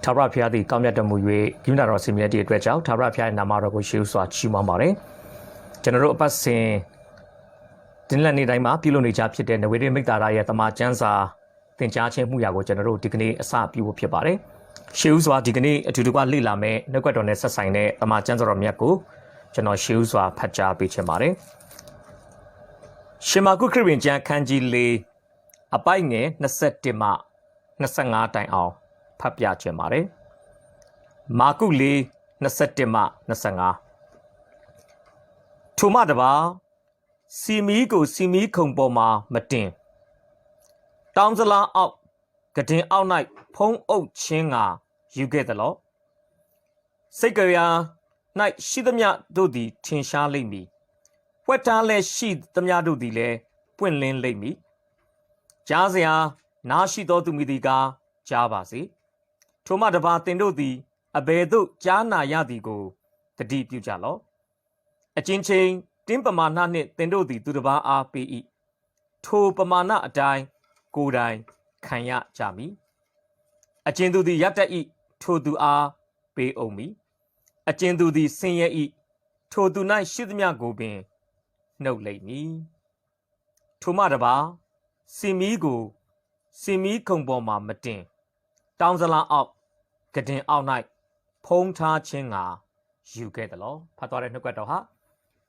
ထာဝရဘုရားသည်ကောင်းမြတ်တော်မူ၍ဂိမ်းတော်ဆင်မြတ်သည့်အတွက်ကြောင့်ထာဝရဘုရားရဲ့နာမတော်ကိုရှေးဥစွာချီးမွမ်းပါတယ်ကျွန်တော်တို့အပတ်စဉ်ဒီနေ့နေ့တိုင်းမှာပြုလုပ်နေကြဖြစ်တဲ့နဝေရမိတ္တာရဲ့တမန်ကျမ်းစာသင်ကြားခြင်းမှုရာကိုကျွန်တော်တို့ဒီကနေ့အစပြုဖို့ဖြစ်ပါတယ်ရှေးဥစွာဒီကနေ့အတူတကွလေ့လာမယ်နှုတ်ကပတ်တော်နဲ့ဆက်ဆိုင်တဲ့တမန်ကျမ်းစာတော်မြတ်ကိုကျွန်တော်ရှေးဥစွာဖတ်ကြားပေးချင်ပါတယ်ရှမာကုခရစ်ဝင်ကျမ်းခန်းကြီး၄အပိုက်ငယ်21မှ25တိုင်အောင်ဖတ်ပြခြင်းပါတယ်မာကု၄21မှ25ထိုမှတပါစီမီကိုစီမီခုံပေါ်မှာမတင်တောင်းစလားအောက်ကတင်အောက်၌ဖုံးအုပ်ခြင်းကယူခဲ့သလောစိတ်ကြရာ၌ရှိသမျှတို့သည်ထင်ရှားလိမ့်မည်ဝှက်ထားလဲရှိသမျှတို့သည်လည်းပွင့်လင်းလိမ့်မည်ကြားစရာနားရှိသောသူမည်သည်ကားကြားပါစေထိုမှတပါသင်တို့သည်အဘယ်သို့ကြားနာရသည်ကိုတတိပြုကြလော့အချင်းချင်းတင်းပမာဏနှင့်သင်တို့သည်သူတစ်ပါးအားပေး၏ထိုပမာဏအတိုင်းကိုယ်တိုင်ခံရကြမည်အချင်းသူသည်ရတတ်၏ထိုသူအားပေးအောင်မည်အချင်းသူသည်ဆင်းရဲ၏ထိုသူ၌ရှိသမျှကိုပင်နှုတ်လိမ့်မည်ထိုမှတပါစီမီကိုစီမီခုံပေါ်မှာမတင်တောင်းစလားအောက်ကတင်အောက်၌ဖုံးထားခြင်းကယူခဲ့တယ်လို့ဖတ်သွားတဲ့နှုတ်ကပတ်တော်ဟာ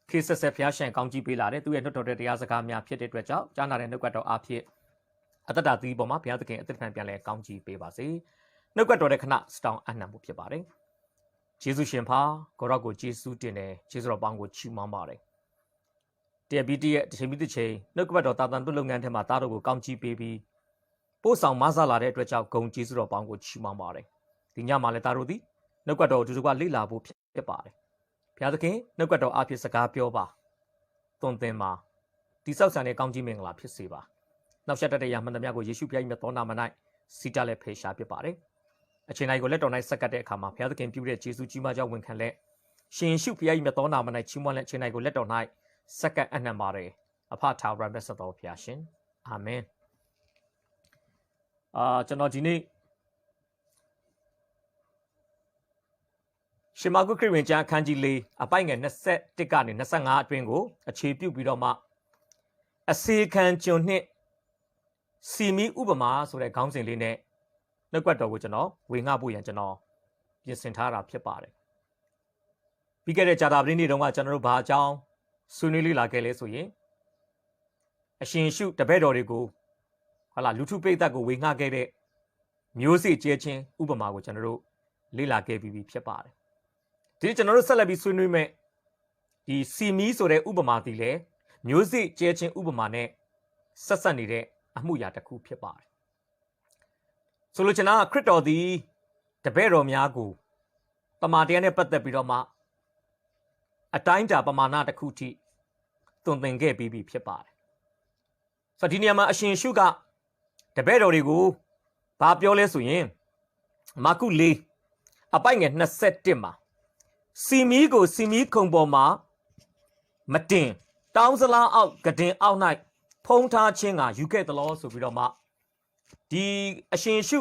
ခေဆက်ဆက်ဖျားရှင်ကောင်းကြီးပေးလာတဲ့သူရဲ့နှုတ်တော်တဲ့တရားစကားများဖြစ်တဲ့အတွက်ကြောင့်ကြားနာတဲ့နှုတ်ကပတ်တော်အဖြစ်အတ္တသီးပေါ်မှာဘုရားသခင်အသက်ခံပြန်လဲကောင်းကြီးပေးပါစေနှုတ်ကပတ်တော်တဲ့ခဏစတောင်းအနှံမှုဖြစ်ပါတယ်ယေရှုရှင်ဖာကိုရော့ကိုယေရှုတင်တယ်ယေရှုတော်ပေါင်းကိုချီးမွမ်းပါတယ်တရားပြီးတည်းရဲ့တစ်ချိန်ပြီးတစ်ချိန်နှုတ်ကပတ်တော်တာတန်တုလုပ်ငန်းထဲမှာသားတော်ကိုကောင်းကြီးပေးပြီးပို့ဆောင်မဆလာတဲ့အတွက်ကြောင့်ဂုဏ်ကျေးဇူးတော်ပေါင်းကိုချီးမွမ်းပါတယ်ဒီညမှာလည်းသားတို့သည်နှုတ်ကပတ်တော်အတူတူကလေ့လာဖို့ဖြစ်ပါတယ်ဘုရားသခင်နှုတ်ကပတ်တော်အဖြစ်စကားပြောပါသွန်သင်ပါတိဆောက်ဆန်တဲ့ကောင်းကြီးမင်္ဂလာဖြစ်စေပါနောက်ဆက်တဲ့ရာမှန်သမျှကိုယေရှုဘုရား၏မြတ်သောနာမ၌စီတလည်းဖေရှားဖြစ်ပါတယ်အချိန်တိုင်းကိုလက်တော်၌ဆက်ကပ်တဲ့အခါမှာဘုရားသခင်ပြုတဲ့ယေရှုကြီးမကြောင့်ဝန်ခံလက်ရှင်ယေရှုဘုရား၏မြတ်သောနာမ၌ချီးမွမ်းလက်အချိန်တိုင်းကိုလက်တော်၌ဆက်ကပ်အနှံပါတယ်အဖထာဝရမြတ်သောဘုရားရှင်အာမင်ကျွန်တော်ဒီနေ့ရှမာကုခရစ်ဝင်ကျမ်းအခန်းကြီး၄အပိုက်ငယ်21ကနေ25အတွင်းကိုအခြေပြုပြီးတော့မှအစေခံကျွန်နှင့်စီမီဥပမာဆိုတဲ့ခေါင်းစဉ်လေးနဲ့နှုတ်ကပတ်တော်ကိုကျွန်တော်ဝေငှဖို့ရန်ကျွန်တော်ပြင်ဆင်ထားတာဖြစ်ပါတယ်ပြီးခဲ့တဲ့ဂျာတာပရိနေ့တုန်းကကျွန်တော်တို့ဘာအကြောင်းဆွေးနွေးလေ့လာခဲ့လဲဆိုရင်အရှင်ရှုတပည့်တော်တွေကိုလူထုပိဋကတ်ကိုဝေငှခဲ့တဲ့မျိုးစေ့ကျဲခြင်းဥပမာကိုကျွန်တော်တို့လေ့လာခဲ့ပြီးဖြစ်ပါတယ်ဒီကျွန်တော်တို့ဆက်လက်ပြီးဆွေးနွေးမဲ့ဒီစီမီဆိုတဲ့ဥပမာတည်လေမျိုးစေ့ကျဲခြင်းဥပမာနဲ့ဆက်ဆက်နေတဲ့အမှုရာတစ်ခုဖြစ်ပါတယ်ဆိုလိုချင်တာခရစ်တော်သည်တပည့်တော်များကိုပမာတရားနဲ့ပတ်သက်ပြီးတော့မှအတိုင်းတာပမာဏတစ်ခုထိသွန်သင်ခဲ့ပြီးဖြစ်ပါတယ်ဆိုတော့ဒီနေရာမှာအရှင်ရှုကတပည့်တော်တွေကိုဘာပြောလဲဆိုရင်မာကု၄အပိုက်ငယ်21မှာစီမီကိုစီမီခုံပေါ်မှာမတင်တောင်းစလားအောက်ကတင်အောက်၌ဖုံးထားခြင်းကယူခဲ့သလောဆိုပြီးတော့မှဒီအရှင်ရှု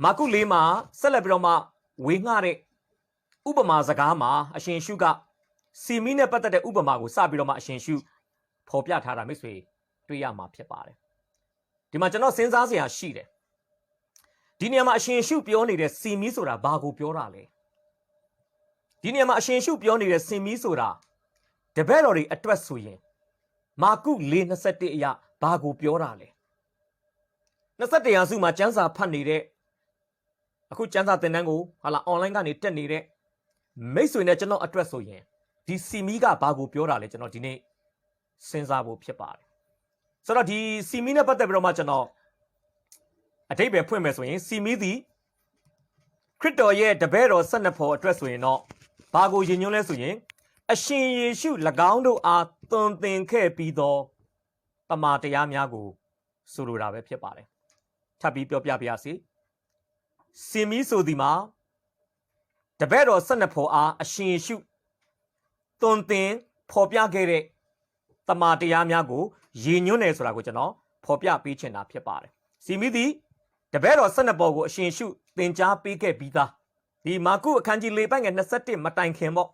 မာကု၄မှာဆက်လက်ပြီးတော့မှဝေငှတဲ့ဥပမာစကားမှာအရှင်ရှုကစီမီနဲ့ပတ်သက်တဲ့ဥပမာကိုစပြီးတော့မှအရှင်ရှုဖော်ပြထားတာမိတ်ဆွေတွေ့ရမှာဖြစ်ပါတယ်ဒီမှာကျွန်တော်စဉ်းစားစရာရှိတယ်ဒီနေရာမှာအရှင်ရှုပြောနေတဲ့စီမီဆိုတာဘာကိုပြောတာလဲဒီနေရာမှာအရှင်ရှုပြောနေတဲ့စီမီဆိုတာတပည့်တော်တွေအတွက်ဆိုရင်မာကု4:21အရာဘာကိုပြောတာလဲ21ရာစုမှာကျမ်းစာဖတ်နေတဲ့အခုကျမ်းစာသင်တန်းကိုအွန်လိုင်းကနေတက်နေတဲ့မိတ်ဆွေနဲ့ကျွန်တော်အတွက်ဆိုရင်ဒီစီမီကဘာကိုပြောတာလဲကျွန်တော်ဒီနေ့စဉ်းစားဖို့ဖြစ်ပါတယ်ဆိုတော့ဒီစီမီနဲ့ပတ်သက်ပြီးတော့မှကျွန်တော်အဓိပ္ပာယ်ဖွင့်မယ်ဆိုရင်စီမီသည်ခရစ်တော်ရဲ့တပည့်တော်12ဖော်အတွက်ဆိုရင်တော့ဘာကိုယဉ်ညွှန်းလဲဆိုရင်အရှင်ယေရှု၎င်းတို့အားသွန်သင်ခဲ့ပြီးသောတမန်တရားများကိုဆိုလိုတာပဲဖြစ်ပါတယ်ထပ်ပြီးပြောပြပါရစေစီမီဆိုဒီမှာတပည့်တော်12ဖော်အားအရှင်ယေရှုသွန်သင်ဖော်ပြခဲ့တဲ့တမန်တရားများကိုရည်ညွှန်းတယ်ဆိုတာကိုကျွန်တော်ဖော်ပြပေးချင်တာဖြစ်ပါတယ်စီမီသည် တပည့်တော်12ပေါ်ကိုအရှင်ရှုသင်ကြားပေးခဲ့ပြီးသားဒီမာကုအခန်းကြီး4ပိုင်းငယ်21မတိုင်ခင်ပေါ့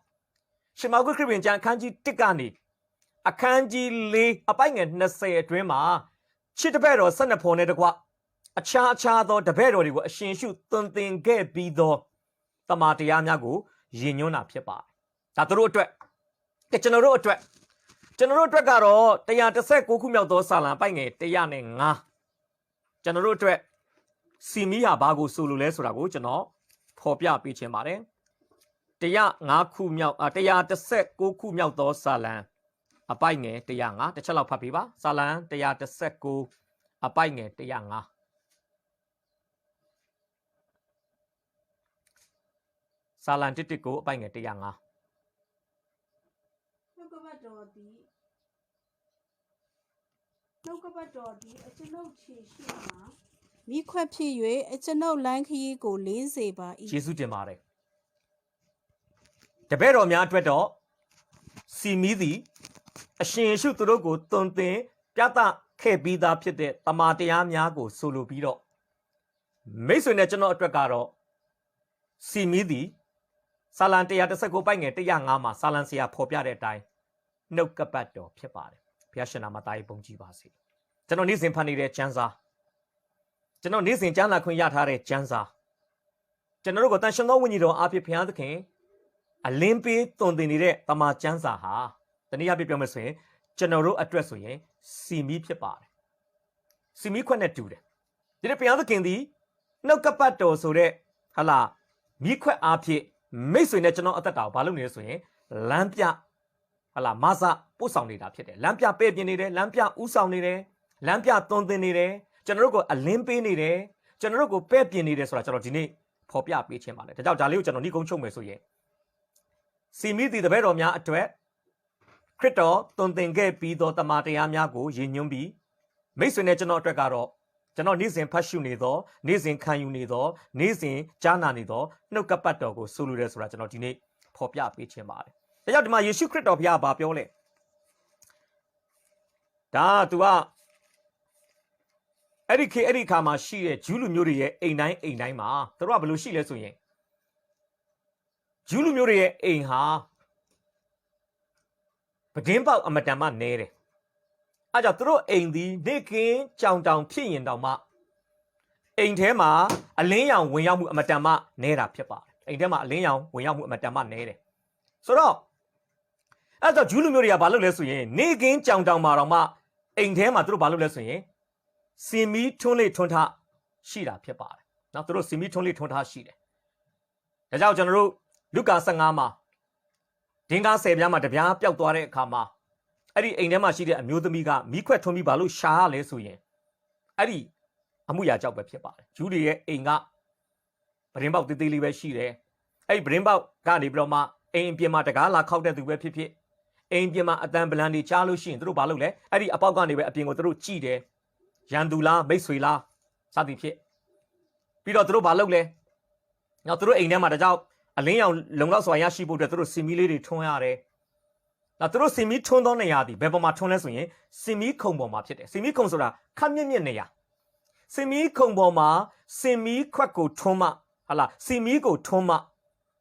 ရှင်မာကုခရစ်ဝင်ကျမ်းအခန်းကြီး1ကနေအခန်းကြီး4အပိုင်းငယ်20အတွင်းမှာချစ်တပည့်တော်12ပေါ်နဲ့တကွအခြားသောတပည့်တော်တွေကိုအရှင်ရှုသွန်သင်ခဲ့ပြီးသောတမန်တရားများကိုရည်ညွှန်းတာဖြစ်ပါတယ်ဒါတို့အတွက်ကျွန်တော်တို့အတွက်ကတော့119ခုမြောက်သောစာလံပိုက်ငယ်105ကျွန်တော်တို့အတွက်စီမီဟာဘာကိုဆိုလိုလဲဆိုတာကိုကျွန်တော်ဖော်ပြပေးခြင်းပါတယ်105ခုမြောက်119ခုမြောက်သောစာလံအပိုက်ငယ်105တစ်ချက်လောက်ဖတ်ပေးပါစာလံ119အပိုက်ငယ်105စာလံ119အပိုက်ငယ်105နှုတ်ကပတ်တော်သည်အကျွန်ုပ်ခြေရှိမှာမိခွက်ဖြစ်၍အကျွန်ုပ်လမ်းခရီးကိုလင်းစေပါ၏ယေရှုတင်ပါတယ်တပည့်တော်များအတွက်တော့စီမီသည်အရှင်ယေရှုသူတို့ကိုသွန်သင်ပြသခဲ့ပြီးသားဖြစ်တဲ့တမန်တရားများကိုဆိုလိုပြီးတော့မိတ်ဆွေနဲ့ကျွန်တော်အတွက်ကတော့စီမီသည်စာလံ119ပိုက်ငယ်105မှာစာလံဆရာဖော်ပြတဲ့အတိုင်းနှုတ်ကပတ်တော်ဖြစ်ပါတယ်ဘုရားရှင်နာမသားကြီးပုံကြည်ပါစေကျွန်တော်နေ့စဉ်ဖတ်နေတဲ့ကျမ်းစာကျွန်တော်နေ့စဉ်ကျမ်းလာခွင့်ရထားတဲ့ကျမ်းစာကျွန်တော်တို့ကတန်ရှင်သောဝိညာဉ်တော်အားဖြင့်ဘုရားသခင်အလင်းပေးသွန်သင်နေတဲ့တမန်ကျမ်းစာဟာတနည်းအားဖြင့်ပြောမယ်ဆိုရင်ကျွန်တော်တို့အတွက်ဆိုရင်စီမီဖြစ်ပါတယ်စီမီခွက်နဲ့တူတယ်ဒီနေ့ဘုရားသခင်သည်နှုတ်ကပတ်တော်ဆိုတဲ့ဟာလာမိခွက်အားဖြင့်မိတ်ဆွေနဲ့ကျွန်တော်အသက်တာကိုဘာလုပ်နေလဲဆိုရင်လမ်းပြဟာလာမဆပို့ဆောင်နေတာဖြစ်တယ်လမ်းပြပဲ့ပြင်နေတယ်လမ်းပြဥဆောင်နေတယ်လမ်းပြသွန်သင်နေတယ်ကျွန်တော်တို့ကိုအလင်းပေးနေတယ်ကျွန်တော်တို့ကိုပဲ့ပြင်နေတယ်ဆိုတာကျွန်တော်ဒီနေ့ဖော်ပြပေးခြင်းပါလေဒါကြောင့်ဒါလေးကိုကျွန်တော်နှိကုံးချုပ်မယ်ဆိုရင်စီမီတီတပည့်တော်များအတွက်ခရစ်တော်သွန်သင်ခဲ့ပြီးသောတမန်တရားများကိုရည်ညွှန်းပြီးမိတ်ဆွေနဲ့ကျွန်တော်အတွက်ကတော့ကျွန်တော်နေ့စဉ်ဖတ်ရှုနေသောနေ့စဉ်ခံယူနေသောနေ့စဉ်ကြားနာနေသောနှုတ်ကပတ်တော်ကိုဆိုလိုတယ်ဆိုတာကျွန်တော်ဒီနေ့ဖော်ပြပေးခြင်းပါတယ်ဒါကြောင့်ဒီမှာယေရှုခရစ်တော်ဘုရားကပြောလဲဒါသူကအဲ့ဒီခါမှာရှိတဲ့ဂျူးလူမျိုးတွေရဲ့အိမ်တိုင်းမှာသူတို့ကဘယ်လိုရှိလဲဆိုရင်ဂျူးလူမျိုးတွေရဲ့အိမ်ဟာပဒင်းပေါက်အမတန်မှနဲတယ်အဲ့ကြောင့်သူတို့အိမ်သည်နေကင်းကြောင်တောင်ဖြစ်ရင်တောင်မှအိမ်ထဲမှာအလင်းရောင်ဝင်ရောက်မှုအမတန်မှနဲတာဖြစ်ပါတယ်အိမ်ထဲမှာအလင်းရောင်ဝင်ရောက်မှုအမတန်မှနဲတယ်ဆိုတော့အဲ့ကြောင့်ဂျူးလူမျိုးတွေကဘာလုပ်လဲဆိုရင်နေကင်းကြောင်တောင်မှာတော့မှအိမ်ထဲမှာသူတို့ဘာလုပ်လဲဆိုရင်စင်မီထွန်းလေးထွန်းထားရှိတာဖြစ်ပါတယ်နော်သူတို့စင်မီထွန်းလေးထွန်းထားရှိတယ်ဒါကြောင့်ကျွန်တော်တို့လုကာ15မှာဒင်္ဂါ10ပြားမှာတပြားပျောက်သွားတဲ့အခါမှာအဲ့ဒီအိမ်ထဲမှာရှိတဲ့အမျိုးသမီးကမိခွက်ထွန်းပြီးဘာလို့ရှာရလဲဆိုရင်အဲ့ဒီအမှုရာကြောက်ပဲဖြစ်ပါတယ်ဂျူးတွေရဲ့အိမ်ကပဒင်းပေါက်သေးသေးလေးပဲရှိတယ်အဲ့ဒီပဒင်းပေါက်ကနေပြီးတော့မှအိမ်ပြင်မှာတကားလာခောက်တဲ့သူပဲဖြစ်ဖြစ်အိမ်ပြင်မှာအတန်ပလန်တွေကြားလို့ရှိရင်သူတို့ဘာလုပ်လဲအဲ့ဒီအပေါက်ကနေပဲအပြင်ကိုသူတို့ကြည့်တယ်ရန်သူလားမိတ်ဆွေလားစသည်ဖြစ်ပြီးတော့သူတို့ဘာလုပ်လဲနောက်သူတို့အိမ်ထဲမှာတကြောက်အလင်းရောင်လုံလောက်စွာရရှိဖို့အတွက်သူတို့စင်မီလေးတွေထွန်းရတယ်နောက်သူတို့စင်မီထွန်းသောနေရာဒီဘယ်ပေါ်မှာထွန်းလဲဆိုရင်စင်မီခုံပေါ်မှာဖြစ်တယ်စင်မီခုံဆိုတာခက်မြင့်မြင့်နေရာစင်မီခုံပေါ်မှာစင်မီခွက်ကိုထွန်းမှဟာလားစင်မီကိုထွန်းမှ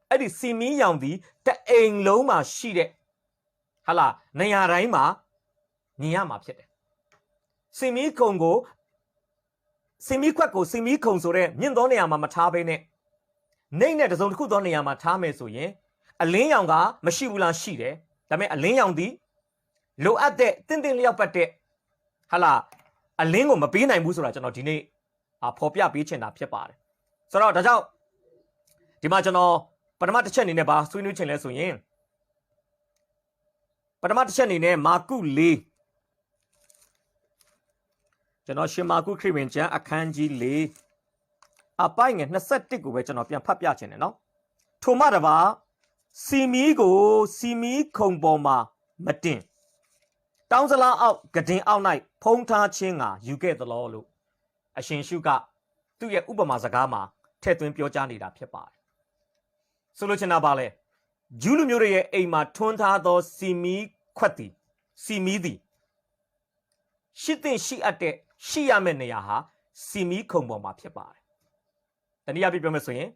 အဲ့ဒီစင်မီရောင်ဒီတအိမ်လုံးမှာရှိတဲ့ဟာလားနေရာတိုင်းမှာမြင်ရမှာဖြစ်တယ်စင်မီခုံကိုစင်မီခွက်ကိုစင်မီခုံဆိုတဲ့မြင့်သောနေရာမှာမထားဘဲနဲ့နှိမ့်တဲ့တစုံတစ်ခုသောနေရာမှာထားမယ်ဆိုရင်အလင်းရောင်ကမရှိဘူးလားရှိတယ်ဒါပေမဲ့အလင်းရောင်ဒီလိုအပ်တဲ့တင်းတင်းလျောက်ပတ်တဲ့ဟာလာအလင်းကိုမပေးနိုင်ဘူးဆိုတာကျွန်တော်ဒီနေ့ဖော်ပြပေးချင်တာဖြစ်ပါတယ်ဆိုတော့ဒါကြောင့်ဒီမှာကျွန်တော်ပထမတစ်ချက်အနေနဲ့ပါဆွေးနွေးချင်လဲဆိုရင်ပထမတစ်ချက်အနေနဲ့မာကု4ကျွန်တော်ရှင်မာကုခရစ်ဝင်ကျမ်းအခန်းကြီး4အပိုင်းငယ်21ကိုပဲကျွန်တော်ပြန်ဖတ်ပြချင်တယ်နော်ထိုမှတပါစီမီကိုစီမီခုံပေါ်မှာမတင်တောင်းစလားအောက်ကဒင်အောက်၌ဖုံးထားခြင်းကယူခဲ့သလားလို့အရှင်ရှုကသူ့ရဲ့ဥပမာစကားမှာထည့်သွင်းပြောကြားနေတာဖြစ်ပါတယ်ဆိုလိုချင်တာပါလေဂျူးလူမျိုးတွေရဲ့အိမ်မှာထွန်းထားသောစီမီခွက်စီမီသည်ရှိသင့်ရှိအပ်တဲ့ရှိရမယ့်နေရာဟာ စီမီခုံပေါ်မှာဖြစ်ပါတယ်တနည်းအားဖြင့်ပြောမယ်ဆိုရင်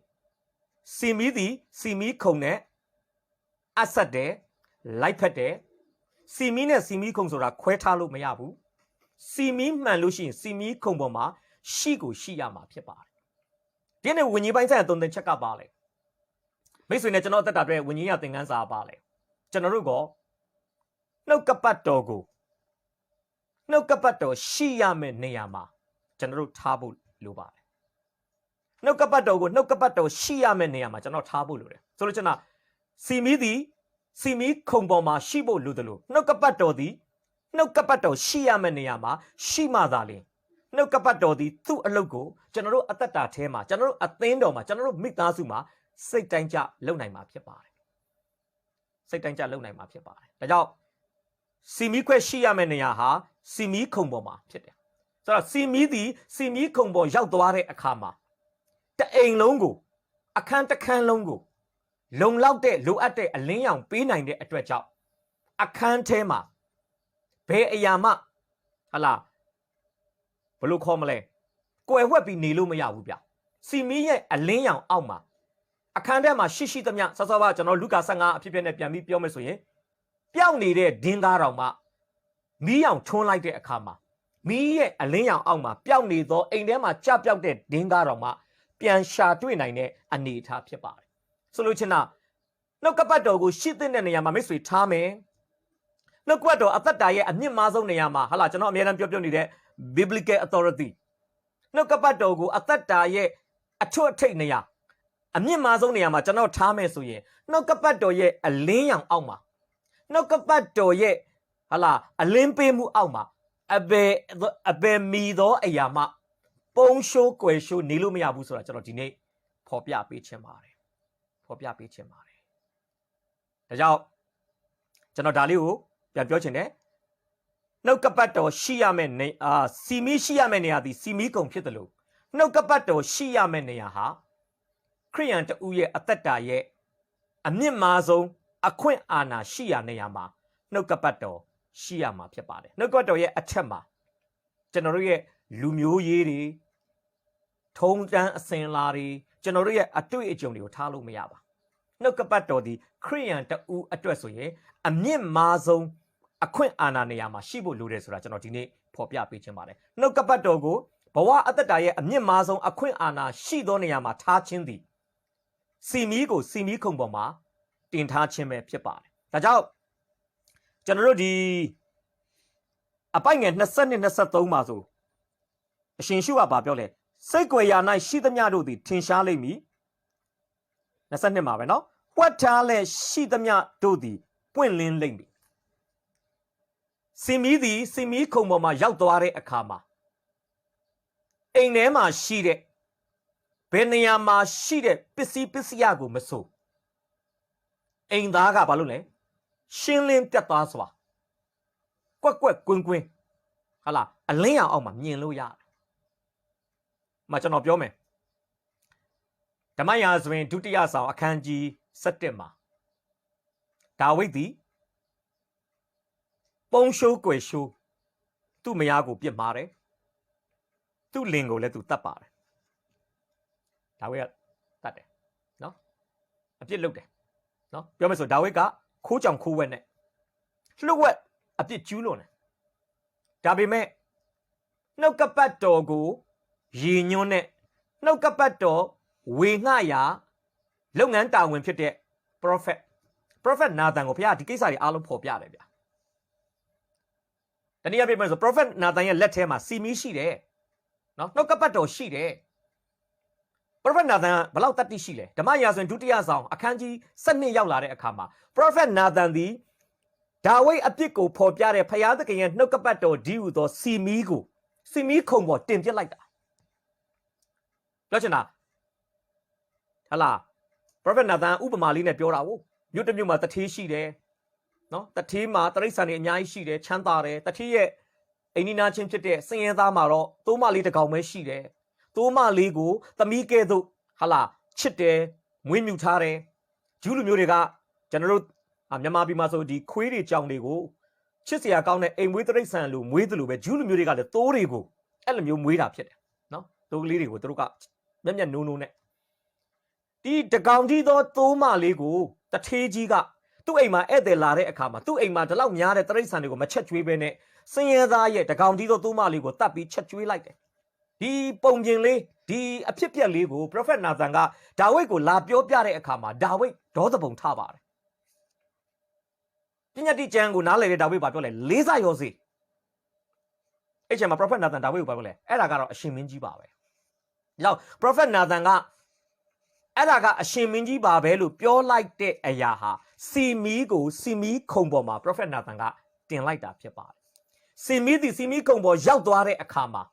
စီမီသည်စီမီခုံနဲ့အဆက်တယ်လိုက်ဖက်တယ်စီမီနဲ့စီမီခုံဆိုတာခွဲထားလို့မရဘူးစီမီမှန်လို့ရှိရင်စီမီခုံပေါ်မှာရှိကိုရှိရမှာဖြစ်ပါတယ်ဒီနေ့ဝิญဉ်ပိုင်းဆိုင်ရာသုံးသင်ချက်ကပါလေမိတ်ဆွေနဲ့ကျွန်တော်အသက်တာအတွက်ဝิญဉ်ရသင်ခန်းစာပါလေကျွန်တော်တို့ကနှုတ်ကပတ်တော်ကိုနှုတ်ကပတ်တော်ရှိရမယ့်နေရာမှာကျွန်တော်တို့ထားဖို့လိုပါတယ်နှုတ်ကပတ်တော်ကိုနှုတ်ကပတ်တော်ရှိရမယ့်နေရာမှာကျွန်တော်ထားဖို့လိုတယ်ဆိုလို့ကျွန်တော်စီမီသည်စီမီခုံပေါ်မှာရှိဖို့လိုတယ်လို့နှုတ်ကပတ်တော်သည်နှုတ်ကပတ်တော်ရှိရမယ့်နေရာမှာရှိမှသာလျှင်နှုတ်ကပတ်တော်သည်သူ့အလုပ်ကိုကျွန်တော်တို့အသက်တာထဲမှာကျွန်တော်တို့အသင်းတော်မှာကျွန်တော်တို့မိသားစုမှာစိတ်တိုင်းကြလုပ်နိုင်မှာဖြစ်ပါတယ်စိတ်တိုင်းကြလုပ်နိုင်မှာဖြစ်ပါတယ်ဒါကြောင့်စီမီခွဲရှိရမယ့်နေရာဟာစီမီခုံပေါ်မှာဖြစ်တယ်ဆိုတော့စီမီသည်စီမီခုံပေါ်ရောက်သွားတဲ့အခါမှာတအိမ်လုံးကိုအခန်းတစ်ခန်းလုံးကိုလုံလောက်တဲ့လိုအပ်တဲ့အလင်းရောင်ပေးနိုင်တဲ့အတွက်ကြောင့်အခန်းထဲမှာဘယ်အရာမှဟလာဘလို့ခေါ်မလဲကွယ်ဝှက်ပြီးနေလို့မရဘူးဗျစီမီရဲ့အလင်းရောင်အောက်မှာအခန်းထဲမှာရှိသမျှစောစောကကျွန်တော်လူကာ15အဖြစ်နဲ့ပြန်ပြီးပြောမယ်ဆိုရင်ပျောက်နေတဲ့ဒင်းသားတော်မှမီးရောင်ထွန်းလိုက်တဲ့အခါမှာမီးရဲ့အလင်းရောင်အောက်မှာပျောက်နေသောအိမ်ထဲမှာကြပျောက်တဲ့ဒင်းသားတော်မှပြန်ရှာတွေ့နိုင်တဲ့အနေအထားဖြစ်ပါတယ်ဆိုလို့ချင်းတော့နှုတ်ကပတ်တော်ကိုရှင်းတဲ့နေရာမှာမိတ်ဆွေထားမယ်နှုတ်ကပတ်တော်အသက်တာရဲ့အမြင့်မားဆုံးနေရာမှာဟာလာကျွန်တော်အများအားပြောနေတဲ့ biblical authority နှုတ်ကပတ်တော်ကိုအသက်တာရဲ့အထွတ်အထိပ်နေရာအမြင့်မားဆုံးနေရာမှာကျွန်တော်ထားမယ်ဆိုရင်နှုတ်ကပတ်တော်ရဲ့အလင်းရောင်အောက်မှာနှုတ်ကပတ်တော်ရဲ့ဟာလာအလင်းပေးမှုအောက်မှာအဘယ်မီသောအရာမှပုံရှိုးကွယ်ရှိုးနေလို့မရဘူးဆိုတာကျွန်တော်ဒီနေ့ဖော်ပြပေးခြင်းပါတယ်ဖော်ပြပေးခြင်းပါတယ်ဒါကြောင့်ကျွန်တော်ဒါလေးကိုပြန်ပြောချင်တယ်နှုတ်ကပတ်တော်ရှိရမယ့်နေစီမီရှိရမယ့်နေရာသည်စီမီကုံဖြစ်တယ်လို့နှုတ်ကပတ်တော်ရှိရမယ့်နေရာဟာခရိယန်တဦးရဲ့အသက်တာရဲ့အမြင့်မားဆုံးအခွင့်အာဏာရှိရနေရာမှာနှုတ်ကပတ်တော်ရှိရမှာဖြစ်ပါတယ်နှုတ်ကပတ်တော်ရဲ့အထက်မှာကျွန်တော်တို့ရဲ့လူမျိုးရေးတွေထုံးတမ်းအစဉ်လာတွေကျွန်တော်တို့ရဲ့အတွေ့အကြုံတွေကိုထားလို့မရပါနှုတ်ကပတ်တော်ဒီခရိယန်တဦးအတွက်ဆိုရင်အမြင့်မားဆုံးအခွင့်အာဏာနေရာမှာရှိဖို့လိုတယ်ဆိုတာကျွန်တော်ဒီနေ့ဖော်ပြပေးခြင်းပါတယ်နှုတ်ကပတ်တော်ကိုဘဝအသက်တာရဲ့အမြင့်မားဆုံးအခွင့်အာဏာရှိသောနေရာမှာထားခြင်းသည်စီမီကိုစီမီခုံပေါ်မှာတင်ထားခြင်းပဲဖြစ်ပါတယ်ဒါကြောင့်ကျွန်တော်တို့ဒီအပိုင်ငယ်20နဲ့23မှာဆိုအရှင်ရှုကဘာပြောလဲစိတ်ကြွယ်ရာ၌ရှိသမျှတို့သည်ထင်ရှားလိမ့်မည်22မှာပဲเนาะပွက်ထားလဲရှိသမျှတို့သည်ပွင့်လင်းလိမ့်မည်စီမီသည်စီမီခုံပေါ်မှာရောက်သွားတဲ့အခါမှာအိမ်ထဲမှာရှိတဲ့ဘယ်နေရာမှာရှိတဲ့ပစ္စည်းရကိုမဆိုအိမ်သားကဘာလို့လဲရှင်းလင်းပြတ်သားစွာကွက်ကွင်းဟာလားအလင်းရောင်အောက်မှာမြင်လို့ရတယ်။ကျွန်တော်ပြောမယ်ဓမ္မရာဇဝင်ဒုတိယဆောင်အခန်းကြီး7မှာဒါဝိဒ်သည်ပုံရှိုးကွယ်ရှိုးသူ့မယားကိုပြစ်မှားတယ်။သူ့လင်ကိုလည်းသူတတ်ပါတယ်။ဒါဝိဒ်ကတတ်တယ်နော်။အပြစ်လုပ်တယ်နော်။ပြောမယ်ဆိုဒါဝိဒ်ကခိုးကြောင်ခိုးဝက်နဲ့လှုပ်ဝက်အပြစ်ကျူးလွန်တယ်။ဒါပေမဲ့နှုတ်ကပတ်တော်ကိုရည်ညွှန်းတဲ့နှုတ်ကပတ်တော်ဝေငှရာလုပ်ငန်းတာဝန်ဖြစ်တဲ့ prophet နာသန်ကိုဘုရားဒီကိစ္စတွေအားလုံးဖော်ပြတယ်ဗျာတနည်းအားဖြင့်ပြောဆို prophet နာသန်ရဲ့လက်ထဲမှာစီမီရှိတယ်နော်နှုတ်ကပတ်တော်ရှိတယ် prophet နာသန်ဘယ်လောက်တတ်သိရှိလဲဓမ္မရာဇဝင်ဒုတိယဆောင်အခန်းကြီး7ရောက်လာတဲ့အခါမှာ prophet နာသန်သည်ဒါဝိဒ်အပြစ်ကိုဖော်ပြတဲ့ဘုရားသခင်ရဲ့နှုတ်ကပတ်တော်ဒီဟူသောစီမီခုံပေါ်တင်ပြလိုက်တာပြောချင်တာဟလာ prophet နာသန်ဥပမာလေးနဲ့ပြောတာကိုမြို့တစ်မြို့မှာတထေးရှိတယ်နော်တထေးမှာတရိษံတွေအများကြီးရှိတယ်ချမ်းသာတယ်တထေးရဲ့အိမ်နီးနားချင်းဖြစ်တဲ့စင်ရဲသားမှာတော့သိုးမလေးတစ်ကောင်ပဲရှိတယ်သိုးမလေးကိုသမီးကဲ့သို့ဟလာချစ်တယ်မွေးမြူထားတယ်ဂျူးလူမျိုးတွေကကျွန်တော်တို့မြန်မာပြည်မှာဆိုဒီခွေးတွေကြောင်တွေကိုချစ်စရာကောင်းတဲ့အိမ်မွေးတရိษံလိုမွေးသလိုပဲဂျူးလူမျိုးတွေကလည်းသိုးတွေကိုအဲ့လိုမျိုးမွေးတာဖြစ်တယ်နော် တိုးကလေးတွေကိုသူတို့ကမျက်နိုးနဲ့ဒီတကောင်ကြီးသောသိုးမလေးကိုတထေးကြီးကသူ့အိမ်မှာဧည့်သည်လာတဲ့အခါမှာသူ့အိမ်မှာဒီလောက်များတဲ့တရိတ်ဆန်တွေကိုမချက်ကျွေးပဲနဲ့စင်ရဲသားရဲ့တကောင်ကြီးသောသိုးမလေးကိုတတ်ပြီးချက်ကျွေးလိုက်တယ်ဒီပုံပြင်လေးဒီအဖြစ်ပြက်လေးကို prophet Nathan ကဒါဝိဒ်ကိုလာပြောပြတဲ့အခါမှာဒါဝိဒ်ဒေါသပုံထပါတယ်ပညတ်တိကျမ်းကိုနားလည်တဲ့ဒါဝိဒ်ဘာပြောလဲလေးစားရောစေအဲ့ချိန်မှာ prophet Nathan ဒါဝိဒ်ကိုဘာပြောလဲအဲ့ဒါကတော့အရှင်မင်းကြီးပါပဲ။နောက် prophet Nathan ကအဲ့ဒါကအရှင်မင်းကြီးပါပဲလို့ပြောလိုက်တဲ့အရာဟာစီမီကိုစီမီခုံပေါ်မှာ prophet Nathan ကတင်လိုက်တာဖြစ်ပါတယ်။စီမီဒီစီမီခုံပေါ်ရောက်သွားတဲ့အခါမှာ